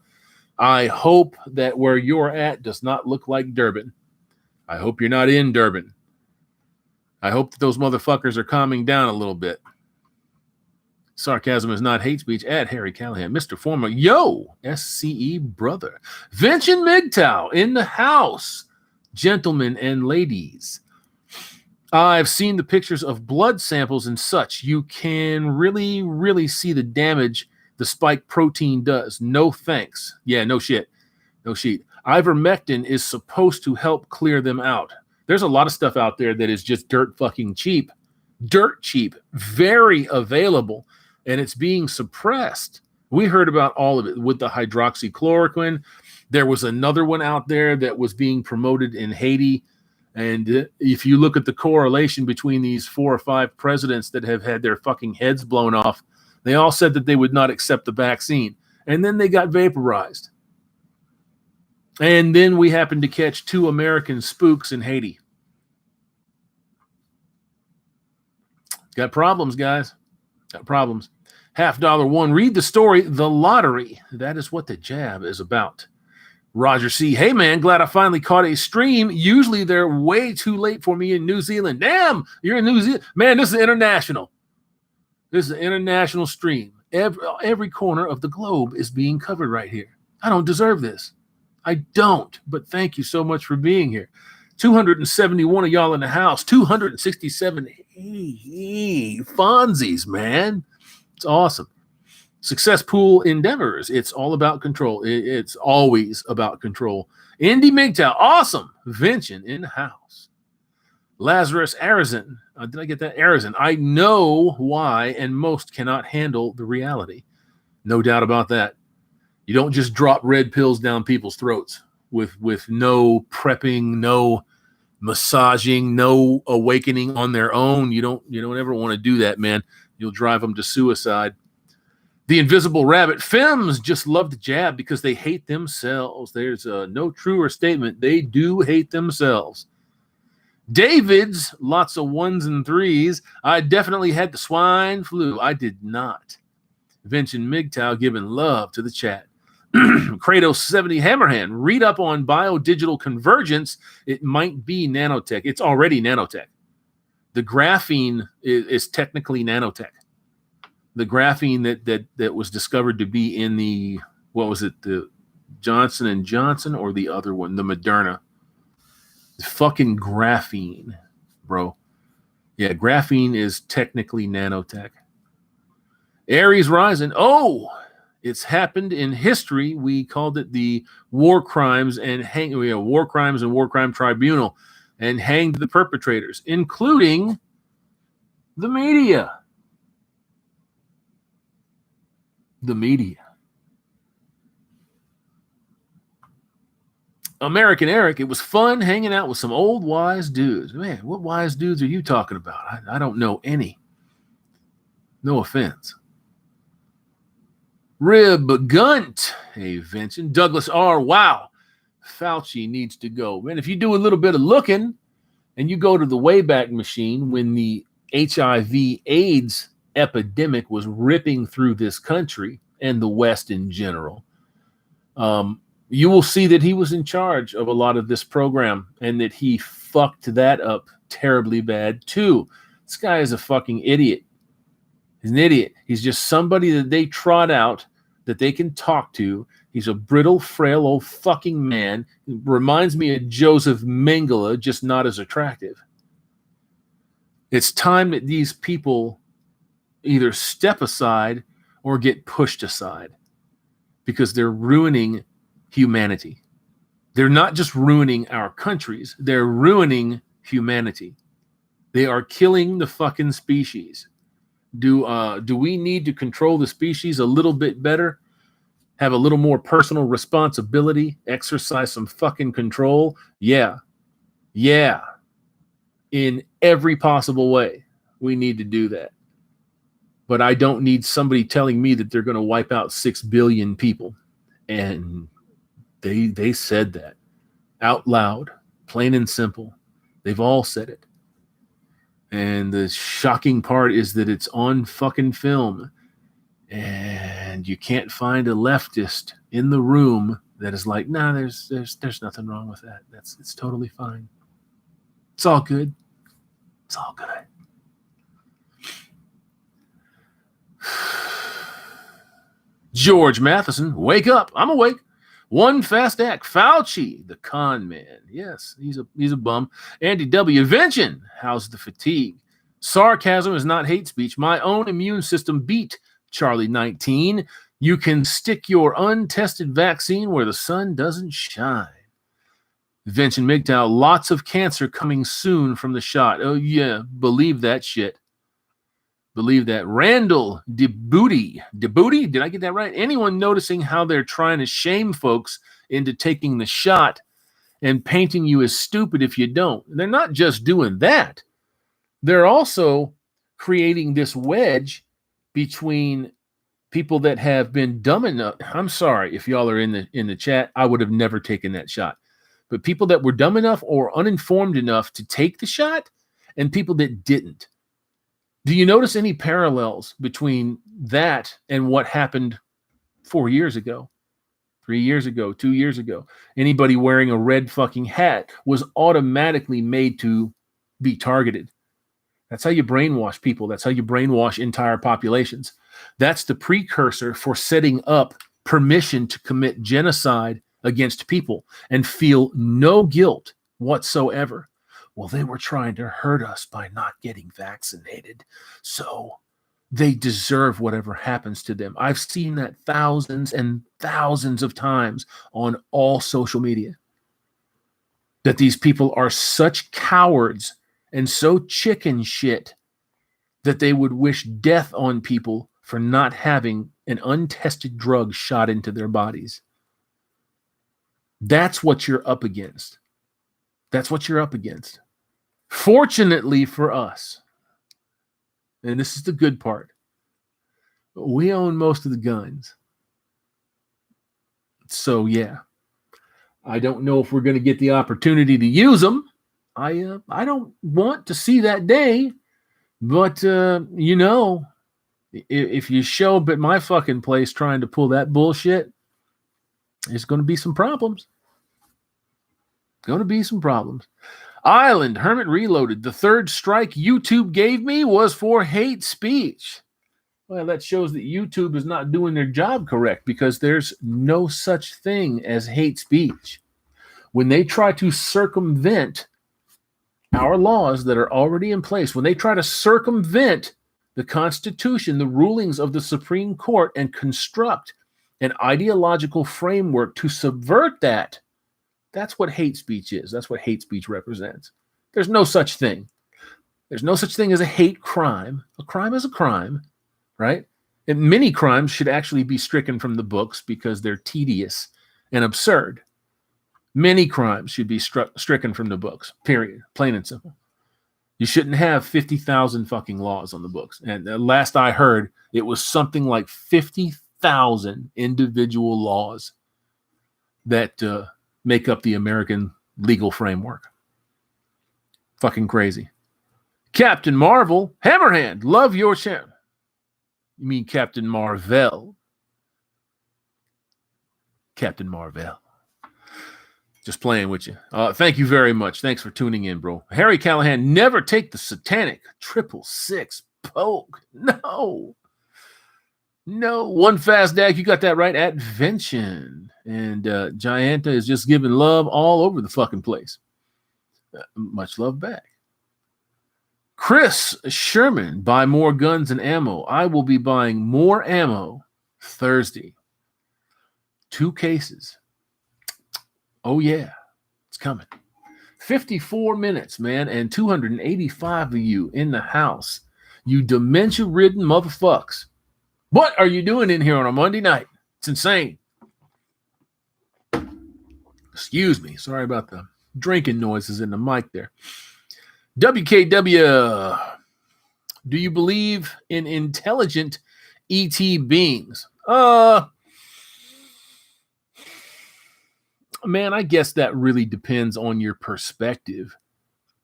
I hope that where you're at does not look like Durban. I hope you're not in Durban. I hope that those motherfuckers are calming down a little bit. Sarcasm is not hate speech. At Harry Callahan. Mr. Former. Yo, SCE brother. Vincent MGTOW in the house. Gentlemen and ladies. I've seen the pictures of blood samples and such. You can really, really see the damage the spike protein does. No thanks. Yeah, no shit. No shit. Ivermectin is supposed to help clear them out. There's a lot of stuff out there that is just dirt fucking cheap. Dirt cheap. Very available. And it's being suppressed. We heard about all of it with the hydroxychloroquine. There was another one out there that was being promoted in Haiti. And if you look at the correlation between these 4 or 5 presidents that have had their fucking heads blown off, they all said that they would not accept the vaccine. And then they got vaporized. And then we happened to catch 2 American spooks in Haiti. Got problems, guys. Got problems. $1 read the story, The Lottery. That is what the jab is about. Roger C. Hey, man, glad I finally caught a stream. Usually they're way too late for me in New Zealand. Damn, you're in New Zealand. Man, this is international. This is an international stream. Every corner of the globe is being covered right here. I don't deserve this. I don't, but thank you so much for being here. 271 of y'all in the house. 267 Fonzies, man. It's awesome. Success Pool Endeavors. It's all about control. It's always about control. Indy MGTOW. Awesome. Vincent in the house. Lazarus Arizin. Did I get that? Arizin. I know why, and most cannot handle the reality. No doubt about that. You don't just drop red pills down people's throats with no prepping, no massaging, no awakening on their own. You don't ever want to do that, man. You'll drive them to suicide. The Invisible Rabbit. Femmes just love the jab because they hate themselves. There's no truer statement. They do hate themselves. David's, lots of 1s and 3s. I definitely had the swine flu. I did not. Vincent MGTOW giving love to the chat. Kratos 70 Hammerhand. Read up on biodigital convergence. It might be nanotech. It's already nanotech. The graphene is technically nanotech. The graphene that was discovered to be in the, what was it, the Johnson & Johnson or the other one, the Moderna. The fucking graphene, bro. Yeah, graphene is technically nanotech. Aries Rising. Oh, it's happened in history. We called it the War Crimes and War Crimes and War Crime Tribunal, and hanged the perpetrators, including the media. The media. American Eric, it was fun hanging out with some old wise dudes. Man, what wise dudes are you talking about? I don't know any. No offense. Rib Gunt. Hey, Vincent. Douglas R. Wow. Fauci needs to go. Man, if you do a little bit of looking and you go to the Wayback Machine when the HIV AIDS epidemic was ripping through this country and the West in general, you will see that he was in charge of a lot of this program and that he fucked that up terribly bad too. This guy is a fucking idiot. He's an idiot. He's just somebody that they trot out that they can talk to. He's a brittle, frail old fucking man. He reminds me of Joseph Mengele, just not as attractive. It's time that these people either step aside or get pushed aside because they're ruining humanity. They're not just ruining our countries, they're ruining humanity. They are killing the fucking species. Do we need to control the species a little bit better? Have a little more personal responsibility? Exercise some fucking control? Yeah. In every possible way, we need to do that. But I don't need somebody telling me that they're going to wipe out 6 billion people. And they said that out loud, plain and simple. They've all said it. And the shocking part is that it's on fucking film. And you can't find a leftist in the room that is like, nah, there's nothing wrong with that. It's totally fine. It's all good. It's all good. George Matheson, wake up. I'm awake. One fast act. Fauci, the con man. Yes, he's a bum. Andy W. Invention. How's the fatigue? Sarcasm is not hate speech. My own immune system beat Charlie 19. You can stick your untested vaccine where the sun doesn't shine. Invention MGTOW. Lots of cancer coming soon from the shot. Oh, yeah. Believe that shit. Believe that. Randall DeBooty. DeBooty? Did I get that right? Anyone noticing how they're trying to shame folks into taking the shot and painting you as stupid if you don't? They're not just doing that. They're also creating this wedge between people that have been dumb enough. I'm sorry if y'all are in the chat. I would have never taken that shot. But people that were dumb enough or uninformed enough to take the shot and people that didn't. Do you notice any parallels between that and what happened 4 years ago, 3 years ago, 2 years ago? Anybody wearing a red fucking hat was automatically made to be targeted. That's how you brainwash people. That's how you brainwash entire populations. That's the precursor for setting up permission to commit genocide against people and feel no guilt whatsoever. Well, they were trying to hurt us by not getting vaccinated, so they deserve whatever happens to them. I've seen that thousands and thousands of times on all social media, that these people are such cowards and so chicken shit that they would wish death on people for not having an untested drug shot into their bodies. That's what you're up against. That's what you're up against. Fortunately for us, and this is the good part, we own most of the guns. So, yeah, I don't know if we're going to get the opportunity to use them. I don't want to see that day, but, if you show up at my fucking place trying to pull that bullshit, there's going to be some problems. Going to be some problems. Island Hermit Reloaded. The third strike YouTube gave me was for hate speech. Well, that shows that YouTube is not doing their job correct, because there's no such thing as hate speech. When they try to circumvent our laws that are already in place, when they try to circumvent the Constitution, the rulings of the Supreme Court, and construct an ideological framework to subvert that, that's what hate speech is. That's what hate speech represents. There's no such thing. There's no such thing as a hate crime. A crime is a crime, right? And many crimes should actually be stricken from the books because they're tedious and absurd. Many crimes should be stricken from the books, period. Plain and simple. You shouldn't have 50,000 fucking laws on the books. And last I heard, it was something like 50,000 individual laws that make up the American legal framework. Fucking crazy. Captain Marvel, Hammerhand, love your channel. You mean Captain Marvel? Captain Marvel. Just playing with you. Thank you very much. Thanks for tuning in, bro. Harry Callahan, never take the satanic 666 poke. No. One fast dag. You got that right. Advention. And Gianta is just giving love all over the fucking place. Much love back. Chris Sherman, buy more guns and ammo. I will be buying more ammo Thursday. 2 cases. Oh, yeah. It's coming. 54 minutes, man, and 285 of you in the house. You dementia-ridden motherfucks. What are you doing in here on a Monday night? It's insane. Excuse me. Sorry about the drinking noises in the mic there. WKW. Do you believe in intelligent ET beings? Man, I guess that really depends on your perspective.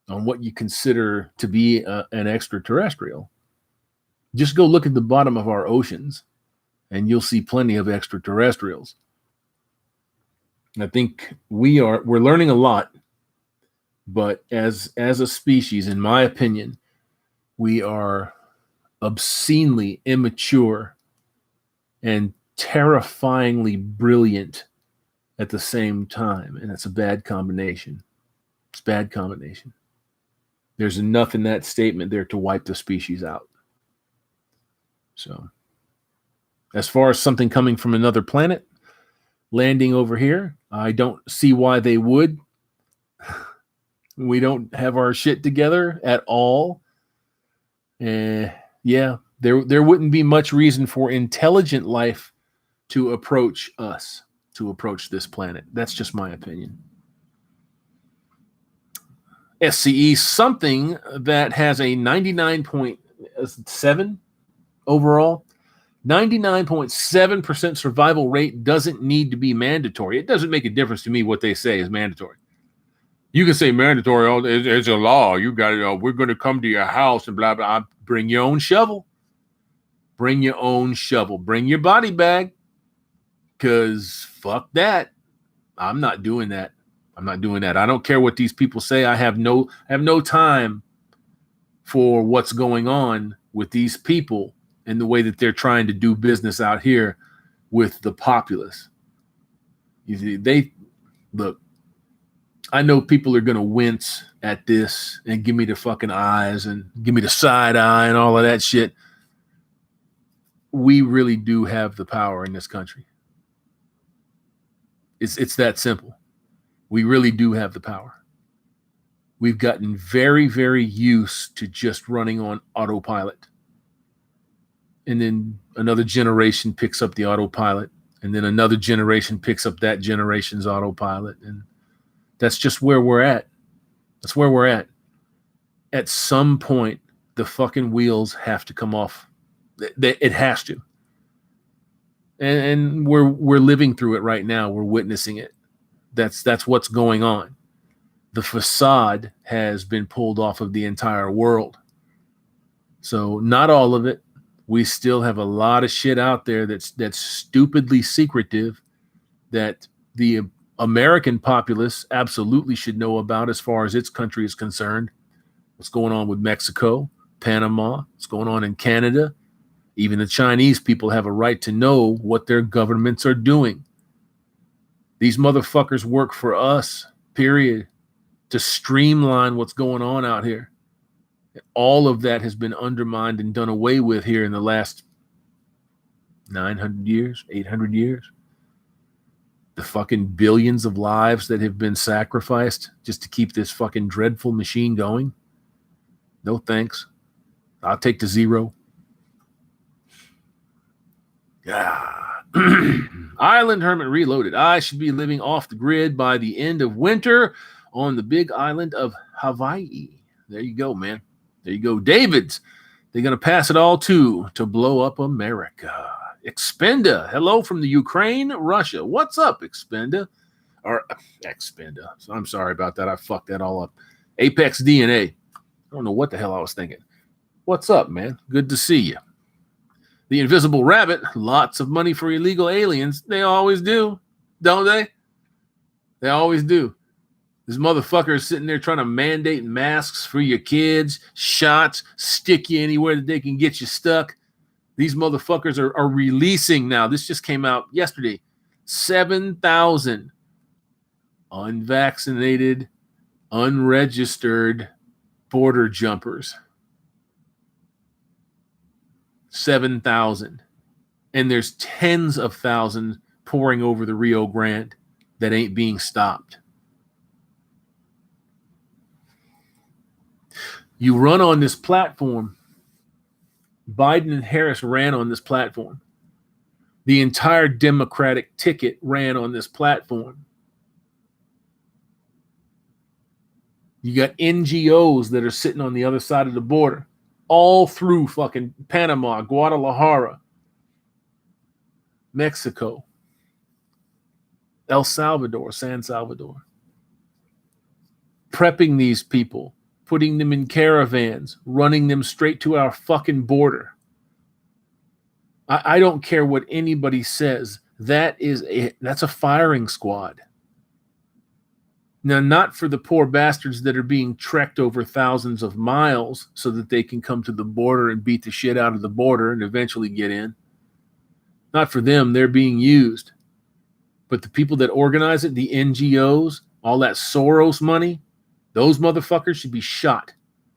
on what you consider to be an extraterrestrial. Just go look at the bottom of our oceans and you'll see plenty of extraterrestrials. I think we're learning a lot, but as a species, in my opinion, we are obscenely immature and terrifyingly brilliant at the same time, and it's a bad combination. It's a bad combination. There's enough in that statement there to wipe the species out. So, as far as something coming from another planet, landing over here, I don't see why they would. We don't have our shit together at all. Yeah, there wouldn't be much reason for intelligent life to approach us, to approach this planet. That's just my opinion. SCE, something that has a 99.7 overall. 99.7% survival rate doesn't need to be mandatory. It doesn't make a difference to me what they say is mandatory. You can say mandatory, oh, it's a law. You got it. We're going to come to your house and blah, blah. Bring your own shovel. Bring your own shovel. Bring your body bag. Because fuck that. I'm not doing that. I'm not doing that. I don't care what these people say. I have no time for what's going on with these people and the way that they're trying to do business out here with the populace. You see, look, I know people are going to wince at this and give me the fucking eyes and give me the side eye and all of that shit. We really do have the power in this country. It's that simple. We really do have the power. We've gotten very, very used to just running on autopilot. And then another generation picks up the autopilot. And then another generation picks up that generation's autopilot. And that's just where we're at. That's where we're at. At some point, the fucking wheels have to come off. It has to. And we're living through it right now. We're witnessing it. That's what's going on. The facade has been pulled off of the entire world. So not all of it. We still have a lot of shit out there that's stupidly secretive that the American populace absolutely should know about as far as its country is concerned. What's going on with Mexico, Panama, what's going on in Canada. Even the Chinese people have a right to know what their governments are doing. These motherfuckers work for us, period, to streamline what's going on out here. All of that has been undermined and done away with here in the last 900 years, 800 years. The fucking billions of lives that have been sacrificed just to keep this fucking dreadful machine going. No thanks. I'll take the zero. Yeah. Island Hermit Reloaded. I should be living off the grid by the end of winter on the big island of Hawaii. There you go, man. There you go. David's. They're going to pass it all to blow up America. Expenda. Hello from the Ukraine, Russia. What's up, Expenda? Or Expenda. So I'm sorry about that. I fucked that all up. Apex DNA. I don't know what the hell I was thinking. What's up, man? Good to see you. The Invisible Rabbit, lots of money for illegal aliens. They always do, don't they? They always do. This motherfucker is sitting there trying to mandate masks for your kids, shots, stick you anywhere that they can get you stuck. These motherfuckers are releasing now. This just came out yesterday. 7,000 unvaccinated, unregistered border jumpers. 7,000. And there's tens of thousands pouring over the Rio Grande that ain't being stopped. You run on this platform. Biden and Harris ran on this platform. The entire Democratic ticket ran on this platform. You got NGOs that are sitting on the other side of the border. All through fucking Panama, Guadalajara, Mexico, El Salvador, San Salvador. Prepping these people putting them in caravans, running them straight to our fucking border. I don't care what anybody says. That's a firing squad. Now, not for the poor bastards that are being trekked over thousands of miles so that they can come to the border and beat the shit out of the border and eventually get in. Not for them. They're being used. But the people that organize it, the NGOs, all that Soros money, those motherfuckers should be shot.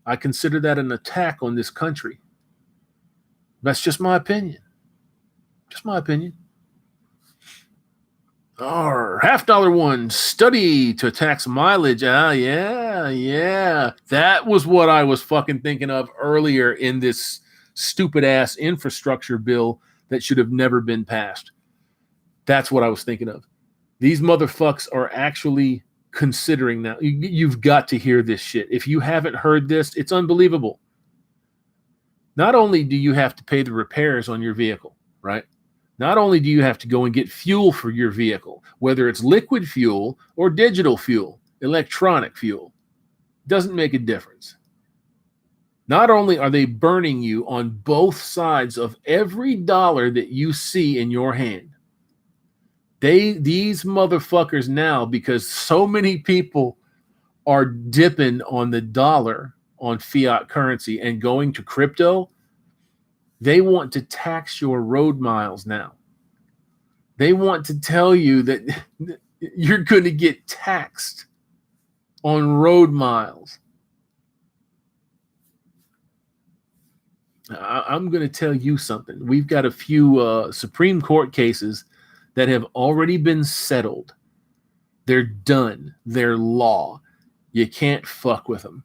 I consider that an attack on this country. That's just my opinion. Just my opinion. $1 study to tax mileage. Yeah. That was what I was fucking thinking of earlier in this stupid ass infrastructure bill that should have never been passed. That's what I was thinking of. These motherfucks are actually considering now. You've got to hear this shit. If you haven't heard this, it's unbelievable. Not only do you have to pay the repairs on your vehicle, right? Not only do you have to go and get fuel for your vehicle, whether it's liquid fuel or digital fuel, electronic fuel, doesn't make a difference. Not only are they burning you on both sides of every dollar that you see in your hand, these motherfuckers now, because so many people are dipping on the dollar on fiat currency and going to crypto, they want to tax your road miles now. They want to tell you that you're going to get taxed on road miles. I'm going to tell you something. We've got a few Supreme Court cases that have already been settled. They're done. They're law. You can't fuck with them.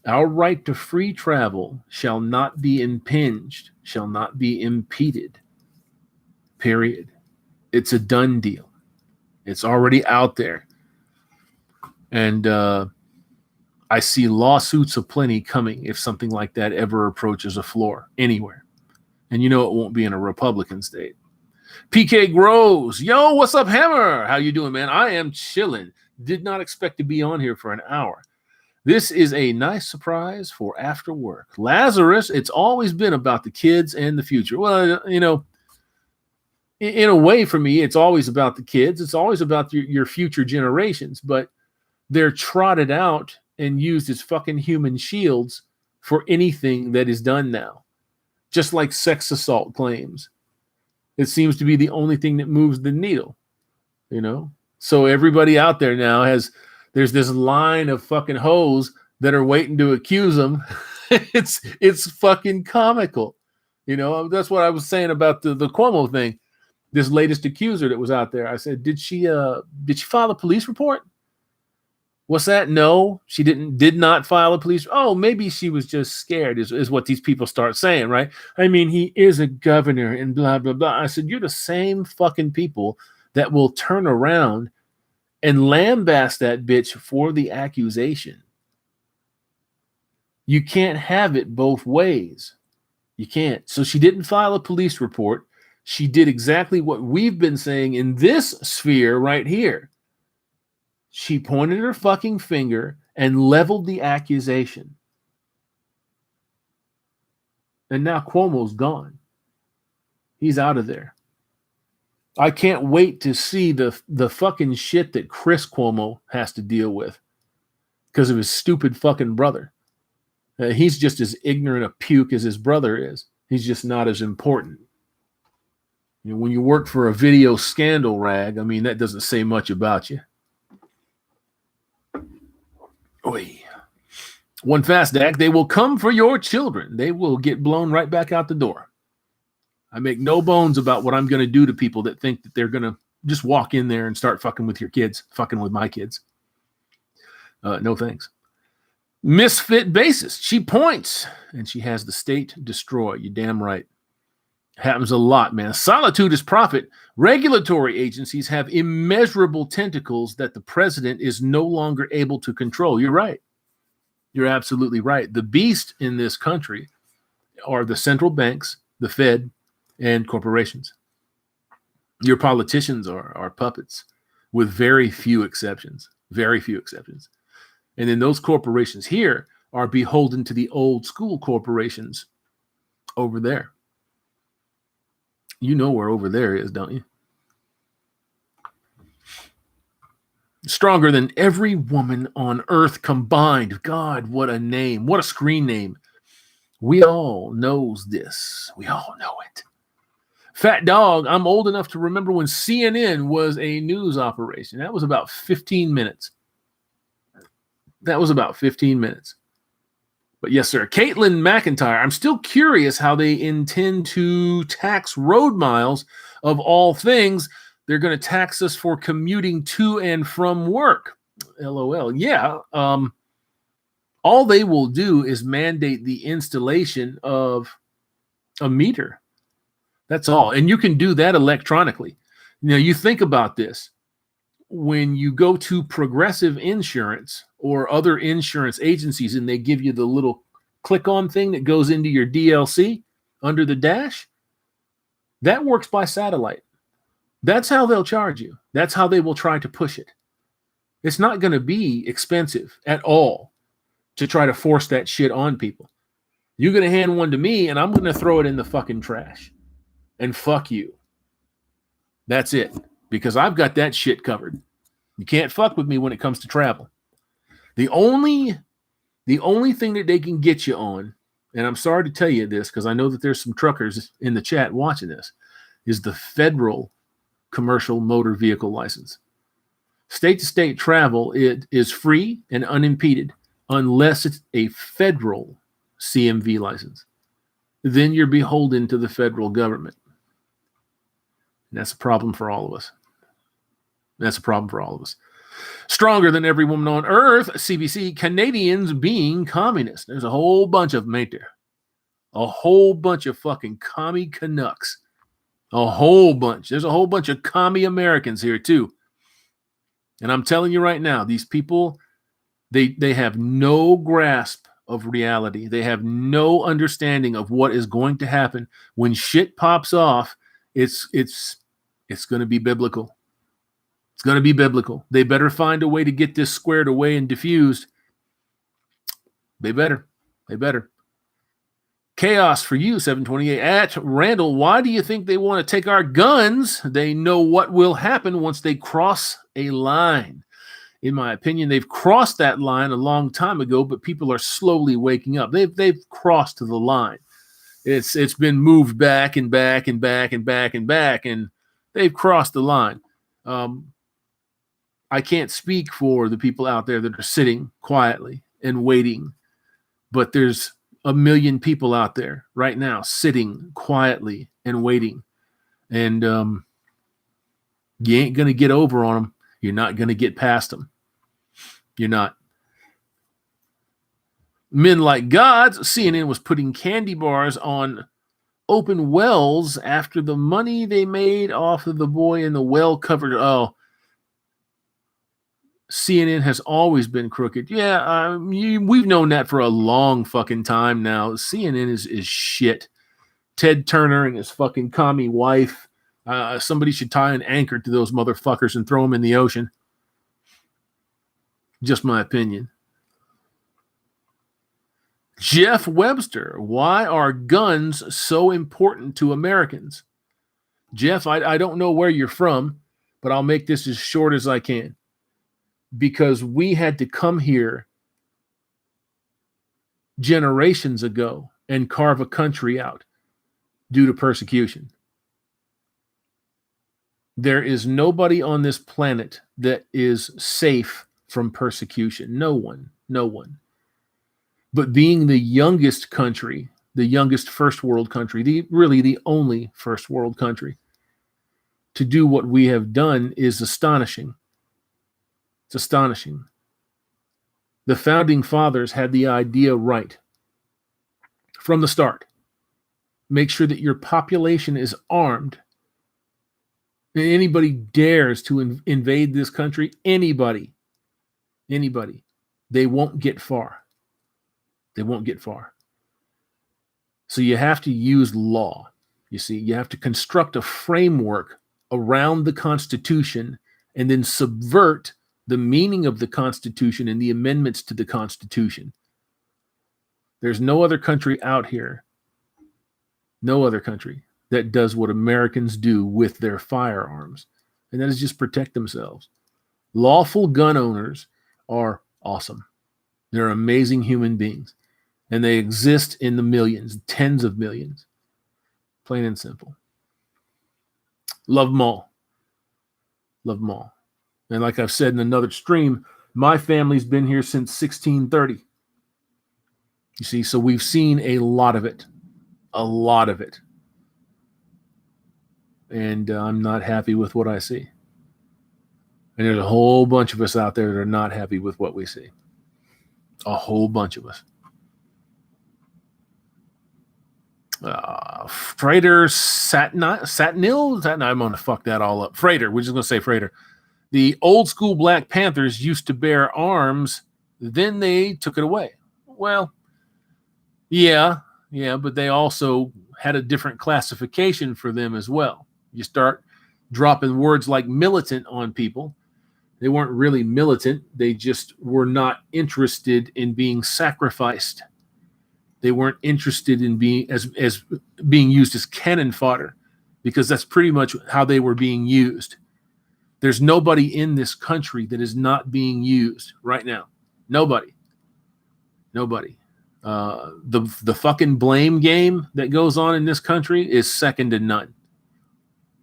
Our right to free travel shall not be impinged, shall not be impeded. Period. It's a done deal. It's already out there. And I see lawsuits aplenty coming if something like that ever approaches a floor anywhere. And you know it won't be in a Republican state. PK Grows. Yo, what's up, Hammer? How you doing, man? I am chilling. Did not expect to be on here for an hour. This is a nice surprise for after work. Lazarus, it's always been about the kids and the future. Well, you know, in a way for me, it's always about the kids. It's always about your future generations, but they're trotted out and used as fucking human shields for anything that is done now. Just like sex assault claims. It seems to be the only thing that moves the needle, you know? So everybody out there now there's this line of fucking hoes that are waiting to accuse them. It's fucking comical. You know, that's what I was saying about the Cuomo thing. This latest accuser that was out there. I said, did she file a police report? What's that? No, she did not file a police. Oh, maybe she was just scared is what these people start saying, right? I mean, he is a governor and blah, blah, blah. I said, you're the same fucking people that will turn around and lambaste that bitch for the accusation. You can't have it both ways. You can't. So she didn't file a police report. She did exactly what we've been saying in this sphere right here. She pointed her fucking finger and leveled the accusation. And now Cuomo's gone. He's out of there. I can't wait to see the fucking shit that Chris Cuomo has to deal with because of his stupid fucking brother. He's just as ignorant a puke as his brother is. He's just not as important. You know, when you work for a video scandal rag, I mean, that doesn't say much about you. Oy. One fast act, they will come for your children. They will get blown right back out the door. I make no bones about what I'm going to do to people that think that they're going to just walk in there and start fucking with your kids, fucking with my kids. No thanks. Misfit bassist. She points and she has the state destroy. You damn right. Happens a lot, man. Solitude is profit. Regulatory agencies have immeasurable tentacles that the president is no longer able to control. You're right. You're absolutely right. The beast in this country are the central banks, the Fed, and corporations. Your politicians are puppets with very few exceptions. Very few exceptions. And then those corporations here are beholden to the old school corporations over there. You know where over there is, don't you? Stronger than every woman on earth combined. God, what a name. What a screen name. We all knows this. We all know it. Fat Dog, I'm old enough to remember when CNN was a news operation. That was about 15 minutes. That was about 15 minutes. But yes, sir. Caitlin McIntyre, I'm still curious how they intend to tax road miles of all things. They're going to tax us for commuting to and from work. LOL. Yeah. All they will do is mandate the installation of a meter. That's all. And you can do that electronically. Now, you think about this. When you go to Progressive Insurance or other insurance agencies and they give you the little click-on thing that goes into your DLC under the dash, that works by satellite. That's how they'll charge you. That's how they will try to push it. It's not going to be expensive at all to try to force that shit on people. You're going to hand one to me and I'm going to throw it in the fucking trash. And fuck you. That's it. Because I've got that shit covered. You can't fuck with me when it comes to travel. The only thing that they can get you on, and I'm sorry to tell you this because I know that there's some truckers in the chat watching this, is the federal commercial motor vehicle license. State-to-state travel, it is free and unimpeded unless it's a federal CMV license. Then you're beholden to the federal government. And that's a problem for all of us. That's a problem for all of us. Stronger than every woman on earth, CBC, Canadians being communists. There's a whole bunch of them, ain't there? A whole bunch of fucking commie Canucks. A whole bunch. There's a whole bunch of commie Americans here too. And I'm telling you right now, these people, they have no grasp of reality. They have no understanding of what is going to happen when shit pops off. It's going to be biblical. It's going to be biblical. They better find a way to get this squared away and diffused. They better. Chaos for you, 728. At Randall, why do you think they want to take our guns? They know what will happen once they cross a line. In my opinion, they've crossed that line a long time ago, but people are slowly waking up. They've crossed the line. It's been moved back and back and back and back and back, and they've crossed the line. I can't speak for the people out there that are sitting quietly and waiting, but there's a million people out there right now sitting quietly and waiting. And you ain't going to get over on them. You're not going to get past them. You're not. Men like gods, CNN was putting candy bars on open wells after the money they made off of the boy in the well covered. Oh, CNN has always been crooked. Yeah, we've known that for a long fucking time now. CNN is shit. Ted Turner and his fucking commie wife. Somebody should tie an anchor to those motherfuckers and throw them in the ocean. Just my opinion. Jeff Webster, why are guns so important to Americans? Jeff, I don't know where you're from, but I'll make this as short as I can. Because we had to come here generations ago and carve a country out due to persecution. There is nobody on this planet that is safe from persecution. No one. But being the youngest country, the youngest first world country, really the only first world country to do what we have done is astonishing. It's astonishing. The founding fathers had the idea right from the start. Make sure that your population is armed. And anybody dares to invade this country, anybody, they won't get far. They won't get far. So you have to use law. You see, you have to construct a framework around the Constitution and then subvert the meaning of the Constitution and the amendments to the Constitution. There's no other country out here, no other country that does what Americans do with their firearms, and that is just protect themselves. Lawful gun owners are awesome. They're amazing human beings, and they exist in the millions, tens of millions, plain and simple. Love them all. Love them all. And like I've said in another stream, my family's been here since 1630. You see, so we've seen a lot of it. A lot of it. And I'm not happy with what I see. And there's a whole bunch of us out there that are not happy with what we see. A whole bunch of us. Freighter Satnil? I'm going to fuck that all up. Freighter. We're just going to say Freighter. The old school Black Panthers used to bear arms. Then they took it away. Well, yeah, but they also had a different classification for them as well. You start dropping words like militant on people. They weren't really militant. They just were not interested in being sacrificed. They weren't interested in being as being used as cannon fodder, because that's pretty much how they were being used. There's nobody in this country that is not being used right now. Nobody. The fucking blame game that goes on in this country is second to none.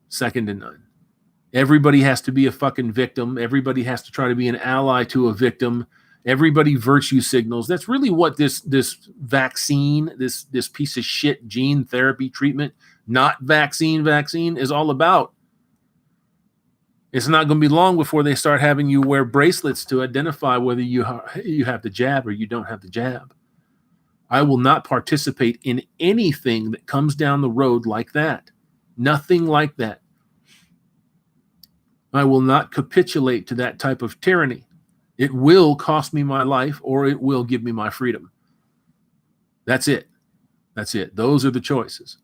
Second to none. Everybody has to be a fucking victim. Everybody has to try to be an ally to a victim. Everybody virtue signals. That's really what this vaccine, this piece of shit gene therapy treatment, not vaccine is all about. It's not going to be long before they start having you wear bracelets to identify whether you have the jab or you don't have the jab. I will not participate in anything that comes down the road like that. Nothing like that. I will not capitulate to that type of tyranny. It will cost me my life, or it will give me my freedom. That's it. That's it. Those are the choices.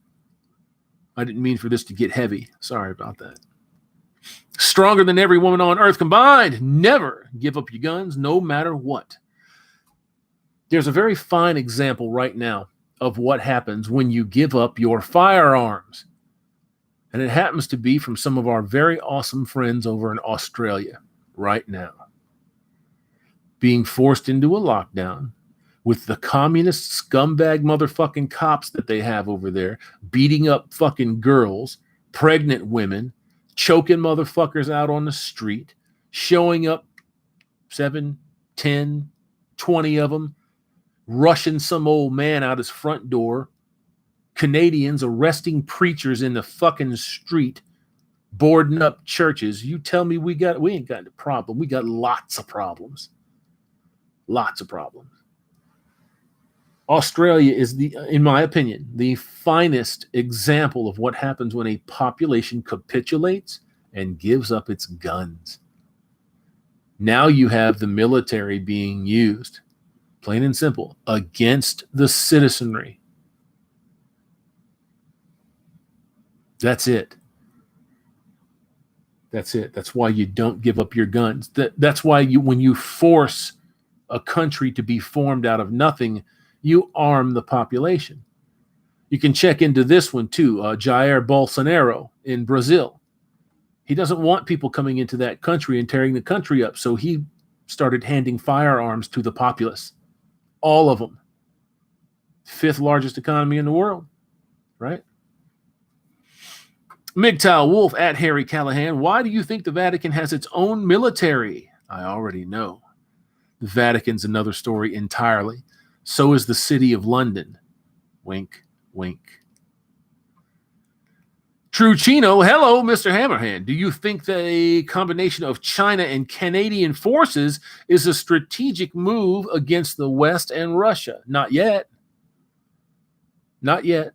I didn't mean for this to get heavy. Sorry about that. Stronger than every woman on earth combined. Never give up your guns, no matter what. There's a very fine example right now of what happens when you give up your firearms. And it happens to be from some of our very awesome friends over in Australia right now. Being forced into a lockdown with the communist scumbag motherfucking cops that they have over there, beating up fucking girls, pregnant women, choking motherfuckers out on the street, showing up 7, 10, 20 of them, rushing some old man out his front door, Canadians arresting preachers in the fucking street, boarding up churches. You tell me we ain't got a problem. We got lots of problems. Lots of problems. Australia is, in my opinion, the finest example of what happens when a population capitulates and gives up its guns. Now you have the military being used, plain and simple, against the citizenry. That's it. That's it. That's why you don't give up your guns. That's why when you force a country to be formed out of nothing, you arm the population. You can check into this one too. Jair Bolsonaro in Brazil. He doesn't want people coming into that country and tearing the country up, so he started handing firearms to the populace. All of them. 5th largest economy in the world, right? MGTOW Wolf at Harry Callahan. Why do you think the Vatican has its own military? I already know. The Vatican's another story entirely. So is the city of London. Wink, wink. True Chino. Hello, Mr. Hammerhand. Do you think that a combination of China and Canadian forces is a strategic move against the West and Russia? Not yet. Not yet.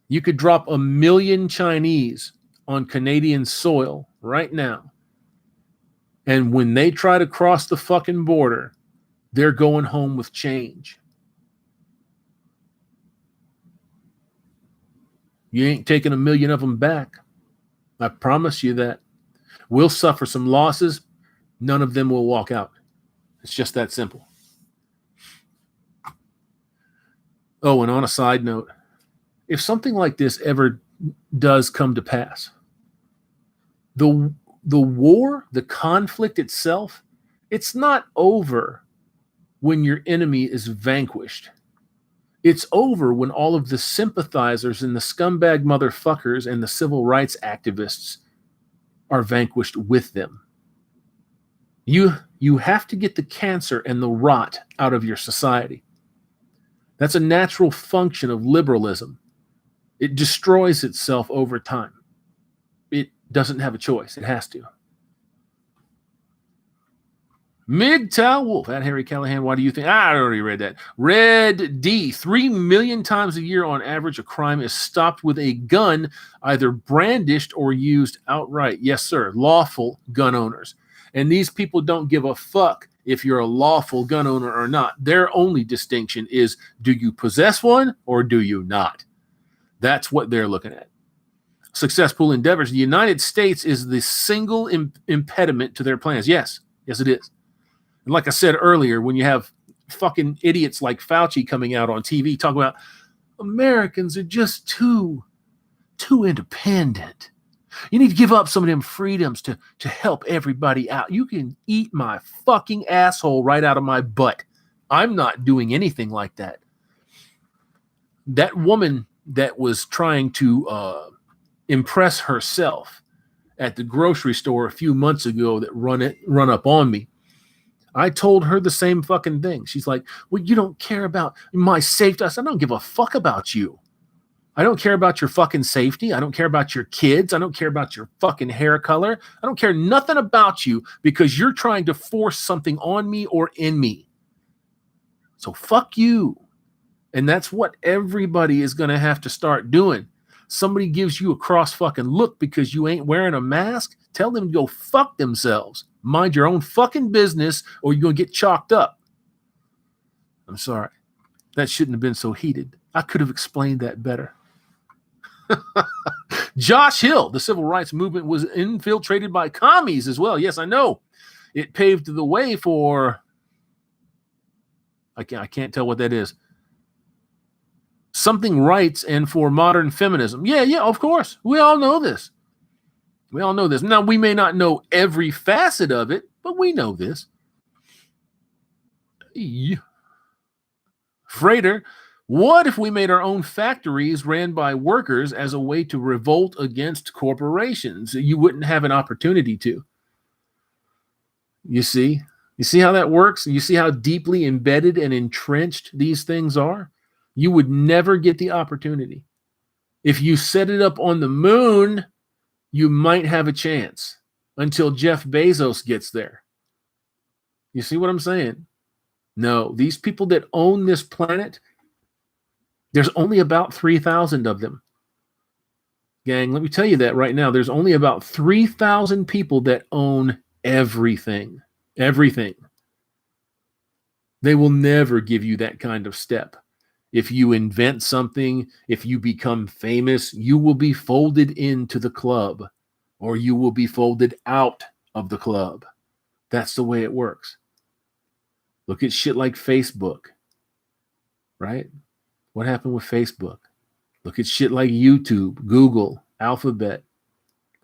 You could drop 1 million Chinese on Canadian soil right now. And when they try to cross the fucking border, they're going home with change. You ain't taking 1 million of them back. I promise you that. We'll suffer some losses, None of them will walk out. It's just that simple. Oh, and on a side note, if something like this ever does come to pass, the war, the conflict itself, it's not over when your enemy is vanquished. It's over when all of the sympathizers and the scumbag motherfuckers and the civil rights activists are vanquished with them. You have to get the cancer and the rot out of your society. That's a natural function of liberalism. It destroys itself over time. It doesn't have a choice. It has to. MGTOW Wolf, at Harry Callahan, why do you think? I already read that. Red D, 3 million times a year on average, a crime is stopped with a gun, either brandished or used outright. Yes, sir. Lawful gun owners. And these people don't give a fuck if you're a lawful gun owner or not. Their only distinction is, do you possess one or do you not? That's what they're looking at. Successful endeavors. The United States is the single impediment to their plans. Yes, it is. And like I said earlier, when you have fucking idiots like Fauci coming out on TV talking about Americans are just too independent. You need to give up some of them freedoms to help everybody out. You can eat my fucking asshole right out of my butt. I'm not doing anything like that. That woman that was trying to impress herself at the grocery store a few months ago that run up on me, I told her the same fucking thing. She's like, well, you don't care about my safety. I said, I don't give a fuck about you. I don't care about your fucking safety. I don't care about your kids. I don't care about your fucking hair color. I don't care nothing about you because you're trying to force something on me or in me. So fuck you. And that's what everybody is going to have to start doing. Somebody gives you a cross fucking look because you ain't wearing a mask, tell them to go fuck themselves. Mind your own fucking business or you're going to get chalked up. I'm sorry. That shouldn't have been so heated. I could have explained that better. Josh Hill, the civil rights movement was infiltrated by commies as well. Yes, I know. It paved the way for, I can't tell what that is. Something rights and for modern feminism. Yeah, of course. We all know this. Now, we may not know every facet of it, but we know this. Freighter, what if we made our own factories ran by workers as a way to revolt against corporations? You wouldn't have an opportunity to. You see how that works? You see how deeply embedded and entrenched these things are? You would never get the opportunity. If you set it up on the moon, you might have a chance until Jeff Bezos gets there. You see what I'm saying? No, these people that own this planet, there's only about 3,000 of them. Gang, let me tell you that right now. There's only about 3,000 people that own everything. Everything. They will never give you that kind of step. If you invent something, if you become famous, you will be folded into the club or you will be folded out of the club. That's the way it works. Look at shit like Facebook, right? What happened with Facebook? Look at shit like YouTube, Google, Alphabet.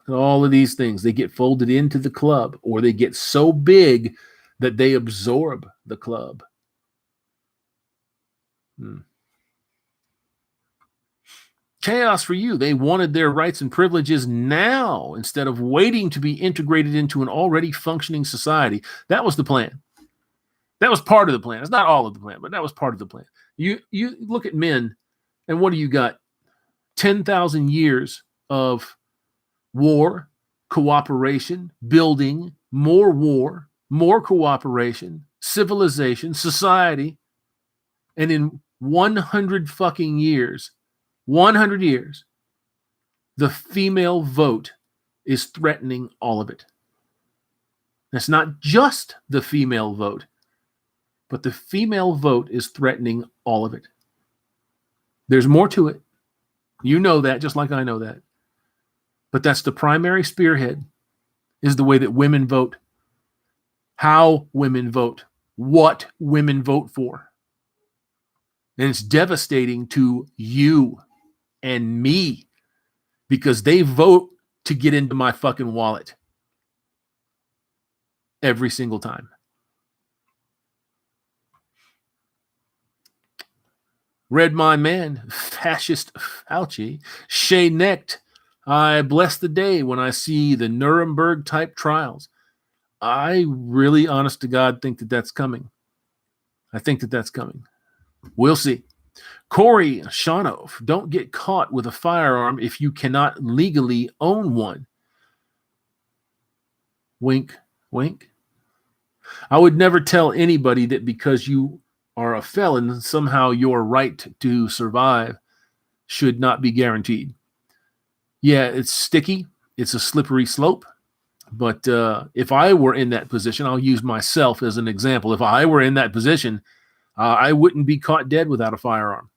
All of these things, they get folded into the club or they get so big that they absorb the club. Chaos for you. They wanted their rights and privileges now instead of waiting to be integrated into an already functioning society. That was the plan. That was part of the plan. It's not all of the plan, but that was part of the plan. You look at men, and what do you got? 10,000 years of war, cooperation, building, more war, more cooperation, civilization, society, and in 100 fucking years, 100 years, the female vote is threatening all of it. That's not just the female vote, but the female vote is threatening all of it. There's more to it. You know that, just like I know that. But that's the primary spearhead, is the way that women vote. how women vote, what women vote for. And it's devastating to you and me because they vote to get into my fucking wallet every single time. Read my man, fascist Fauci, Shay necked. I bless the day when I see the Nuremberg type trials. I really, honest to God, think that that's coming. I think that that's coming. We'll see. Corey Shanoff, don't get caught with a firearm if you cannot legally own one. Wink, wink. I would never tell anybody that because you are a felon, somehow your right to survive should not be guaranteed. Yeah, it's sticky. It's a slippery slope. But if I were in that position, I'll use myself as an example. If I were in that position, I wouldn't be caught dead without a firearm.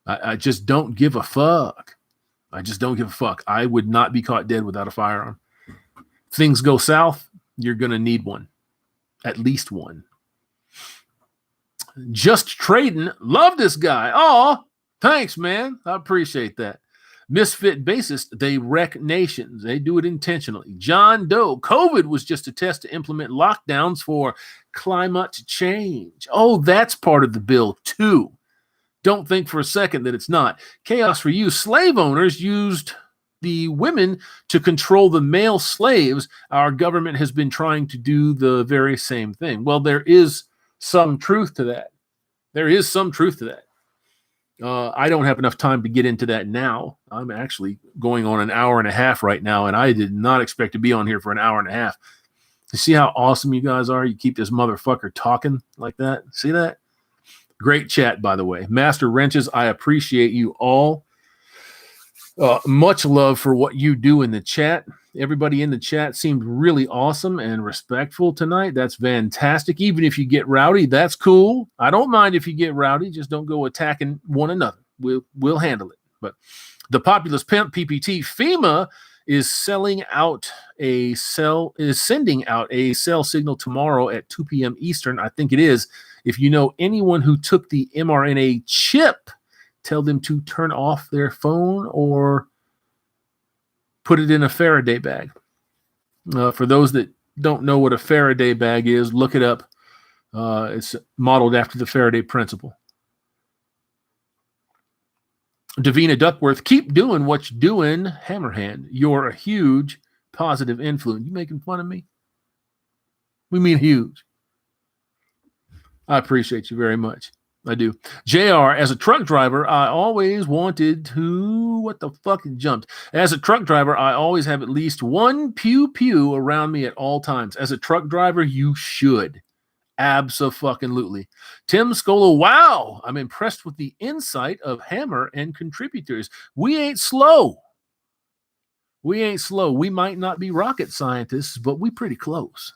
I just don't give a fuck. I just don't give a fuck. I would not be caught dead without a firearm. Things go south, you're going to need one. At least one. Just trading. Love this guy. Oh, thanks, man. I appreciate that. Misfit bassist, they wreck nations. They do it intentionally. John Doe, COVID was just a test to implement lockdowns for climate change. Oh, that's part of the bill, too. Don't think for a second that it's not. Chaos for you. Slave owners used the women to control the male slaves. Our government has been trying to do the very same thing. Well, there is some truth to that. There is some truth to that. I don't have enough time to get into that now. I'm actually going on an hour and a half right now, and I did not expect to be on here for an hour and a half. You see how awesome you guys are? You keep this motherfucker talking like that. See that? Great chat, by the way. Master Wrenches, I appreciate you all. Much love for what you do in the chat. Everybody in the chat seemed really awesome and respectful tonight. That's fantastic. Even if you get rowdy, that's cool. I don't mind if you get rowdy. Just don't go attacking one another. We'll handle it. But the Populous Pimp PPT, FEMA is sending out a cell signal tomorrow at 2 p.m. Eastern. I think it is. If you know anyone who took the mRNA chip, tell them to turn off their phone or put it in a Faraday bag. For those that don't know what a Faraday bag is, look it up. It's modeled after the Faraday principle. Davina Duckworth, keep doing what you're doing, Hammerhand. You're a huge positive influence. You making fun of me? We mean huge. I appreciate you very much. I do. JR, as a truck driver, I always wanted to... What the fuck? It jumped. As a truck driver, I always have at least one pew-pew around me at all times. As a truck driver, you should. Abso-fucking-lutely. Tim Scola, wow! I'm impressed with the insight of Hammer and contributors. We ain't slow. We ain't slow. We might not be rocket scientists, but we pretty close.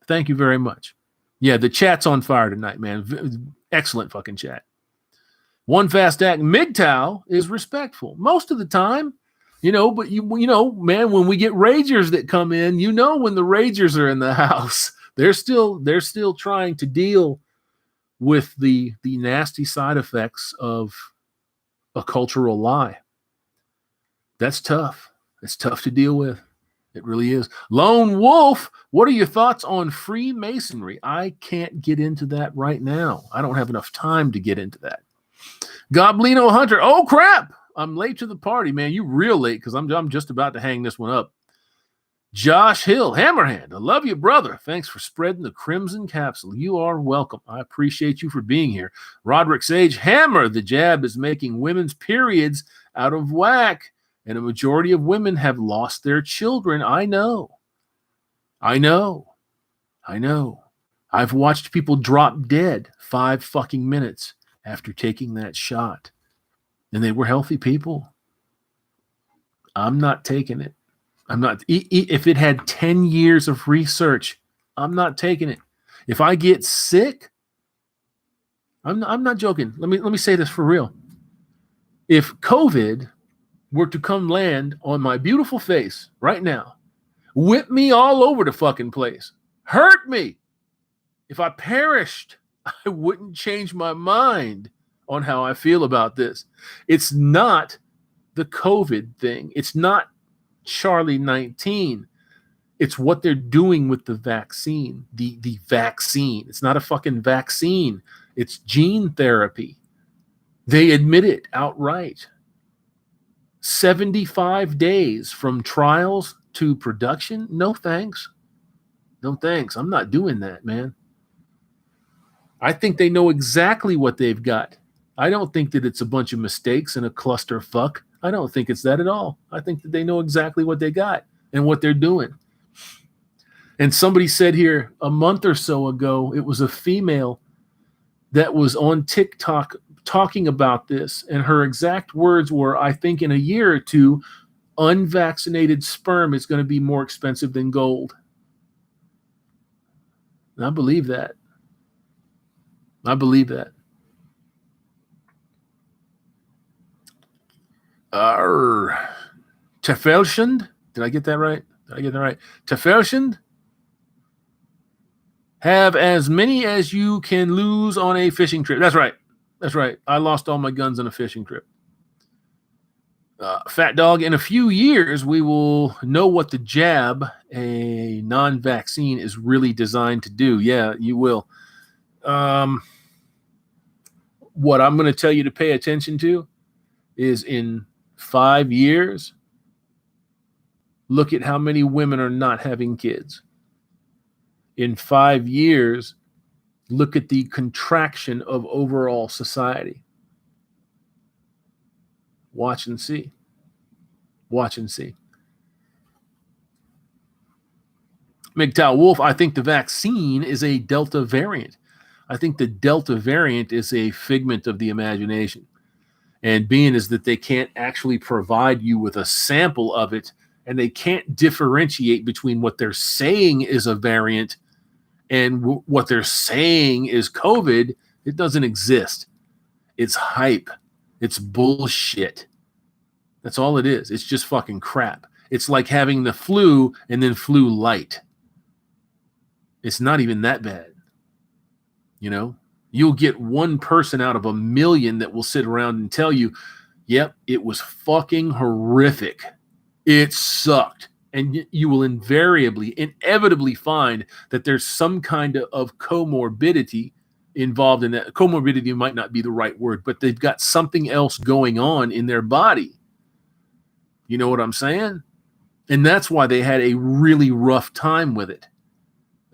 Thank you very much. Yeah, the chat's on fire tonight, man. Excellent fucking chat. One fast act, MGTOW is respectful most of the time, but you know, man, when we get ragers that come in, when the ragers are in the house, they're still trying to deal with the nasty side effects of a cultural lie. That's tough. It's tough to deal with. It really is. Lone Wolf, what are your thoughts on Freemasonry? I can't get into that right now. I don't have enough time to get into that. Goblino Hunter, oh crap! I'm late to the party, man. You real late because I'm just about to hang this one up. Josh Hill, Hammerhand, I love you, brother. Thanks for spreading the crimson capsule. You are welcome. I appreciate you for being here. Roderick Sage, Hammer, the jab is making women's periods out of whack. And a majority of women have lost their children. I know. I've watched people drop dead 5 fucking minutes after taking that shot. And they were healthy people. I'm not taking it. I'm not. If it had 10 years of research, I'm not taking it. If I get sick, I'm not joking. Let me say this for real. If COVID were to come land on my beautiful face right now, whip me all over the fucking place, hurt me. If I perished, I wouldn't change my mind on how I feel about this. It's not the COVID thing. It's not Charlie 19. It's what they're doing with the vaccine. The vaccine. It's not a fucking vaccine. It's gene therapy. They admit it outright. 75 days from trials to production? No thanks. No thanks. I'm not doing that, man. I think they know exactly what they've got. I don't think that it's a bunch of mistakes and a clusterfuck. I don't think it's that at all. I think that they know exactly what they got and what they're doing. And somebody said here a month or so ago, it was a female that was on TikTok talking about this. And her exact words were, I think in a year or two, unvaccinated sperm is going to be more expensive than gold. And I believe that. I believe that. Tefelshund? Did I get that right? Tefelshund? Have as many as you can lose on a fishing trip. That's right. I lost all my guns on a fishing trip. Fat Dog, in a few years, we will know what the jab, a non-vaccine, is really designed to do. Yeah, you will. What I'm going to tell you to pay attention to is in 5 years, look at how many women are not having kids. In 5 years, look at the contraction of overall society. Watch and see. MGTOW Wolf, I think the vaccine is a Delta variant. I think the Delta variant is a figment of the imagination. And being is that they can't actually provide you with a sample of it, and they can't differentiate between what they're saying is a variant and what they're saying is COVID. It doesn't exist. It's hype. It's bullshit. That's all it is. It's just fucking crap. It's like having the flu and then flu light. It's not even that bad. You know, you'll get one person out of a million that will sit around and tell you, yep, it was fucking horrific. It sucked. And you will inevitably find that there's some kind of comorbidity involved in that. Comorbidity might not be the right word, but they've got something else going on in their body. You know what I'm saying? And that's why they had a really rough time with it.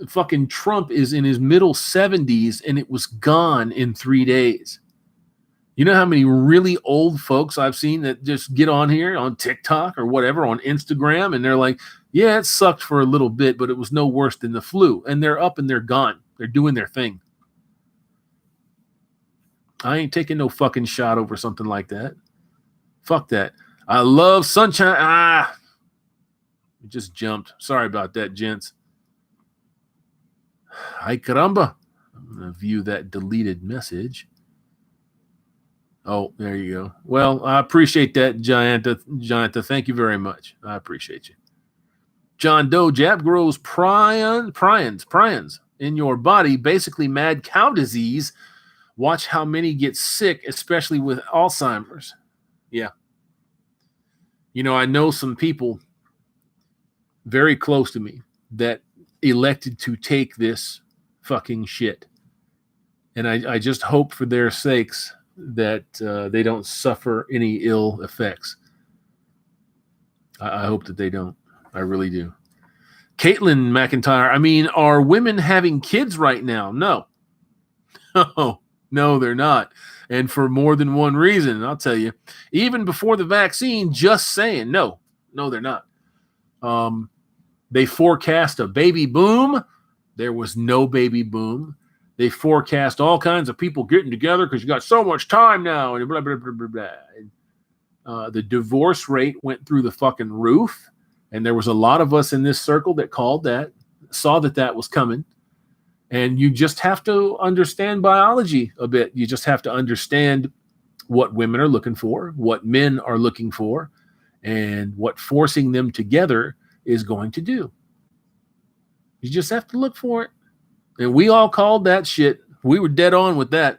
Fucking Trump is in his middle 70s and it was gone in 3 days. You know how many really old folks I've seen that just get on here on TikTok or whatever, on Instagram, and they're like, yeah, it sucked for a little bit, but it was no worse than the flu. And they're up and they're gone. They're doing their thing. I ain't taking no fucking shot over something like that. Fuck that. I love sunshine. It just jumped. Sorry about that, gents. Ay caramba. I'm going to view that deleted message. Oh, there you go. Well, I appreciate that, Gianta. Thank you very much. I appreciate you. John Doe, jab grows prions in your body, basically mad cow disease. Watch how many get sick, especially with Alzheimer's. Yeah. You know, I know some people very close to me that elected to take this fucking shit. And I just hope for their sakes that they don't suffer any ill effects. I hope that they don't. I really do. Caitlin McIntyre, I mean, are women having kids right now? No. No, they're not. And for more than one reason, I'll tell you. Even before the vaccine, just saying, no, they're not. They forecast a baby boom. There was no baby boom. They forecast all kinds of people getting together because you got so much time now, and blah, blah, blah, blah, blah. The divorce rate went through the fucking roof, and there was a lot of us in this circle that called that, saw that was coming. And you just have to understand biology a bit. You just have to understand what women are looking for, what men are looking for, and what forcing them together is going to do. You just have to look for it. And we all called that shit. We were dead on with that.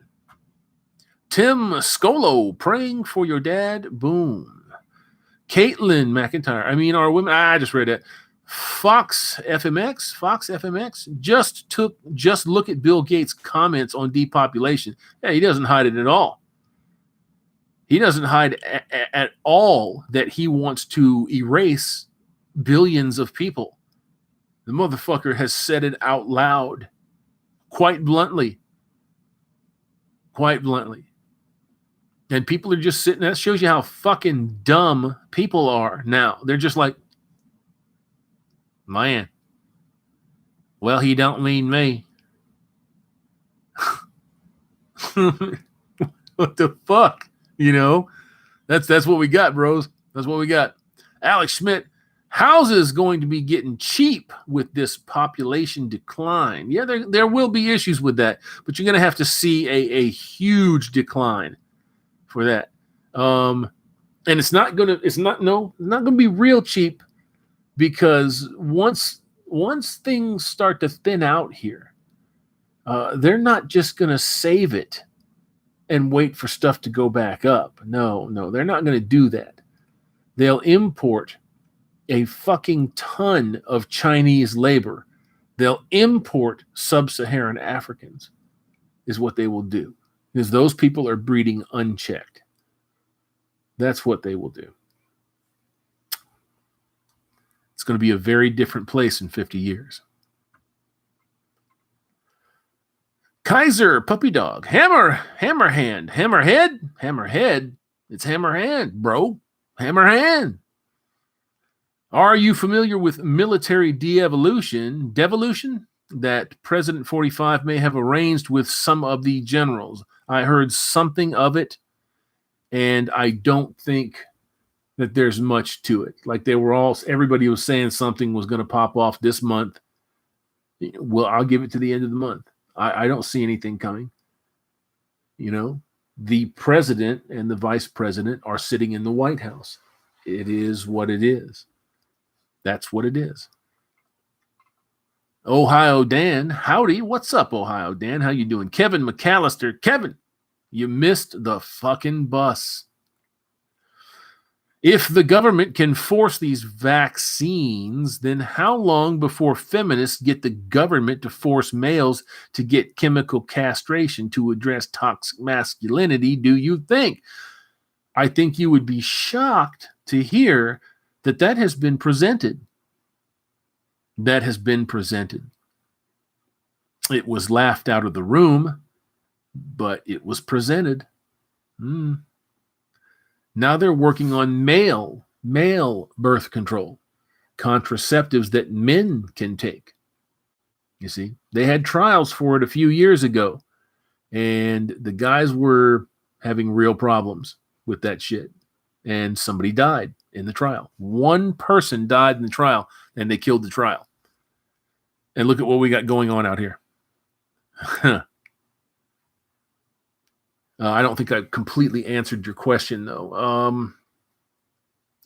Tim Scolo, praying for your dad. Boom. Caitlin McIntyre. I mean, our women. I just read that. Fox FMX. Just look at Bill Gates' comments on depopulation. Yeah, he doesn't hide it at all. He doesn't hide at all that he wants to erase billions of people. The motherfucker has said it out loud, quite bluntly. And people are just sitting there. That shows you how fucking dumb people are now. They're just like, man, well, he don't mean me. What the fuck? You know, that's what we got, bros. That's what we got. Alex Schmidt, houses going to be getting cheap with this population decline. Yeah, there will be issues with that, but you're going to have to see a huge decline for that. And it's not going to be real cheap, because once things start to thin out here, they're not just going to save it and wait for stuff to go back up. No, they're not going to do that. They'll import a fucking ton of Chinese labor. They'll import sub-Saharan Africans, is what they will do, because those people are breeding unchecked. That's what they will do. It's going to be a very different place in 50 years. Kaiser, puppy dog, Hammerhand, Hammerhead. It's Hammerhand, bro. Hammerhand. Are you familiar with military devolution that President 45 may have arranged with some of the generals? I heard something of it, and I don't think that there's much to it. Like everybody was saying something was going to pop off this month. Well, I'll give it to the end of the month. I don't see anything coming. You know, the president and the vice president are sitting in the White House. It is what it is. That's what it is. Ohio Dan, howdy. What's up, Ohio Dan? How you doing? Kevin McAllister. Kevin, you missed the fucking bus. If the government can force these vaccines, then how long before feminists get the government to force males to get chemical castration to address toxic masculinity, do you think? I think you would be shocked to hear that has been presented. That has been presented. It was laughed out of the room, but it was presented. Now they're working on male birth control, contraceptives that men can take. You see, they had trials for it a few years ago, and the guys were having real problems with that shit. And somebody died in the trial. One person died in the trial, and they killed the trial. And look at what we got going on out here. I don't think I completely answered your question, though.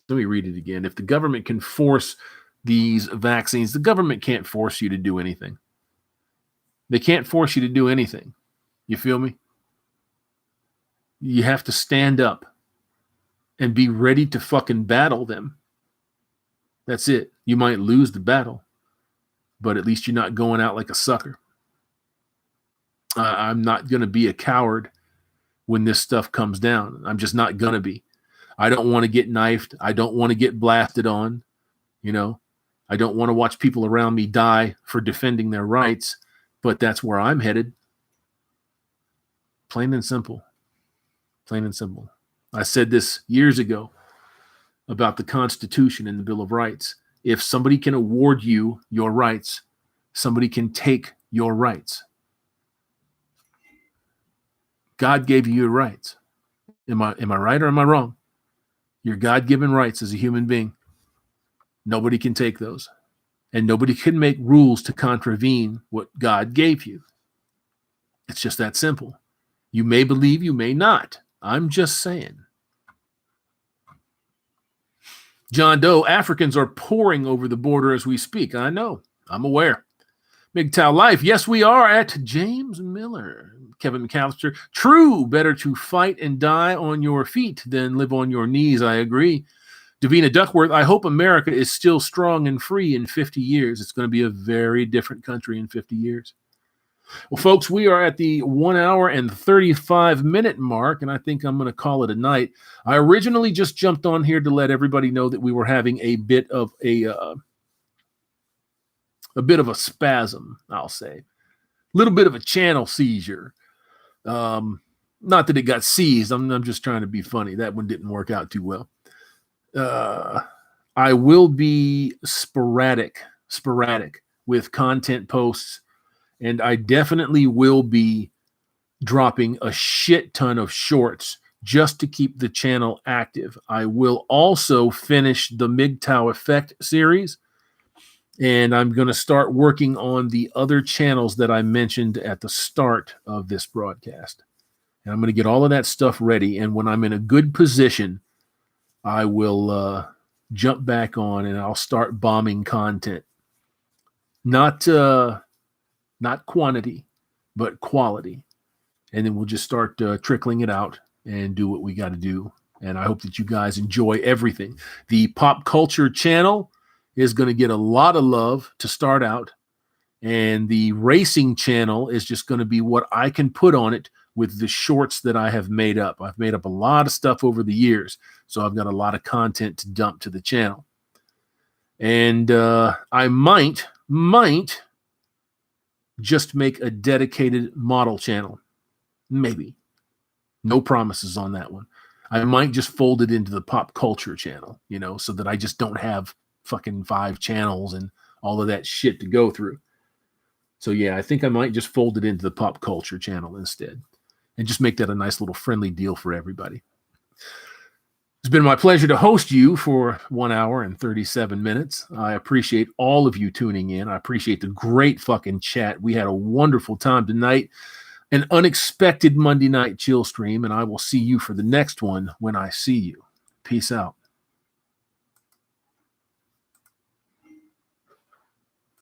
Let me read it again. If the government can force these vaccines, the government can't force you to do anything. They can't force you to do anything. You feel me? You have to stand up and be ready to fucking battle them. That's it. You might lose the battle, but at least you're not going out like a sucker. I'm not going to be a coward when this stuff comes down. I'm just not going to be. I don't want to get knifed. I don't want to get blasted on. You know, I don't want to watch people around me die for defending their rights, but that's where I'm headed. Plain and simple. Plain and simple. I said this years ago about the Constitution and the Bill of Rights. If somebody can award you your rights, somebody can take your rights. God gave you your rights. Am I right or am I wrong? Your God-given rights as a human being. Nobody can take those. And nobody can make rules to contravene what God gave you. It's just that simple. You may believe, you may not. I'm just saying. John Doe, Africans are pouring over the border as we speak. I know. I'm aware. MGTOW Life. Yes, we are at James Miller. Kevin McAllister. True. Better to fight and die on your feet than live on your knees. I agree. Davina Duckworth. I hope America is still strong and free in 50 years. It's going to be a very different country in 50 years. Well, folks, we are at the 1 hour and 35-minute mark, and I think I'm going to call it a night. I originally just jumped on here to let everybody know that we were having a bit of a spasm, I'll say. A little bit of a channel seizure. Not that it got seized. I'm just trying to be funny. That one didn't work out too well. I will be sporadic with content posts. And I definitely will be dropping a shit ton of shorts just to keep the channel active. I will also finish the MGTOW Effect series. And I'm going to start working on the other channels that I mentioned at the start of this broadcast. And I'm going to get all of that stuff ready. And when I'm in a good position, I will jump back on and I'll start bombing content. Not quantity, but quality. And then we'll just start trickling it out and do what we got to do. And I hope that you guys enjoy everything. The pop culture channel is going to get a lot of love to start out. And the racing channel is just going to be what I can put on it with the shorts that I have made up. I've made up a lot of stuff over the years. So I've got a lot of content to dump to the channel. And I might just make a dedicated model channel. Maybe. No promises on that one. I might just fold it into the pop culture channel, so that I just don't have fucking 5 channels and all of that shit to go through. So yeah, I think I might just fold it into the pop culture channel instead and just make that a nice little friendly deal for everybody. It's been my pleasure to host you for 1 hour and 37 minutes. I appreciate all of you tuning in. I appreciate the great fucking chat. We had a wonderful time tonight. An unexpected Monday night chill stream, and I will see you for the next one when I see you. Peace out.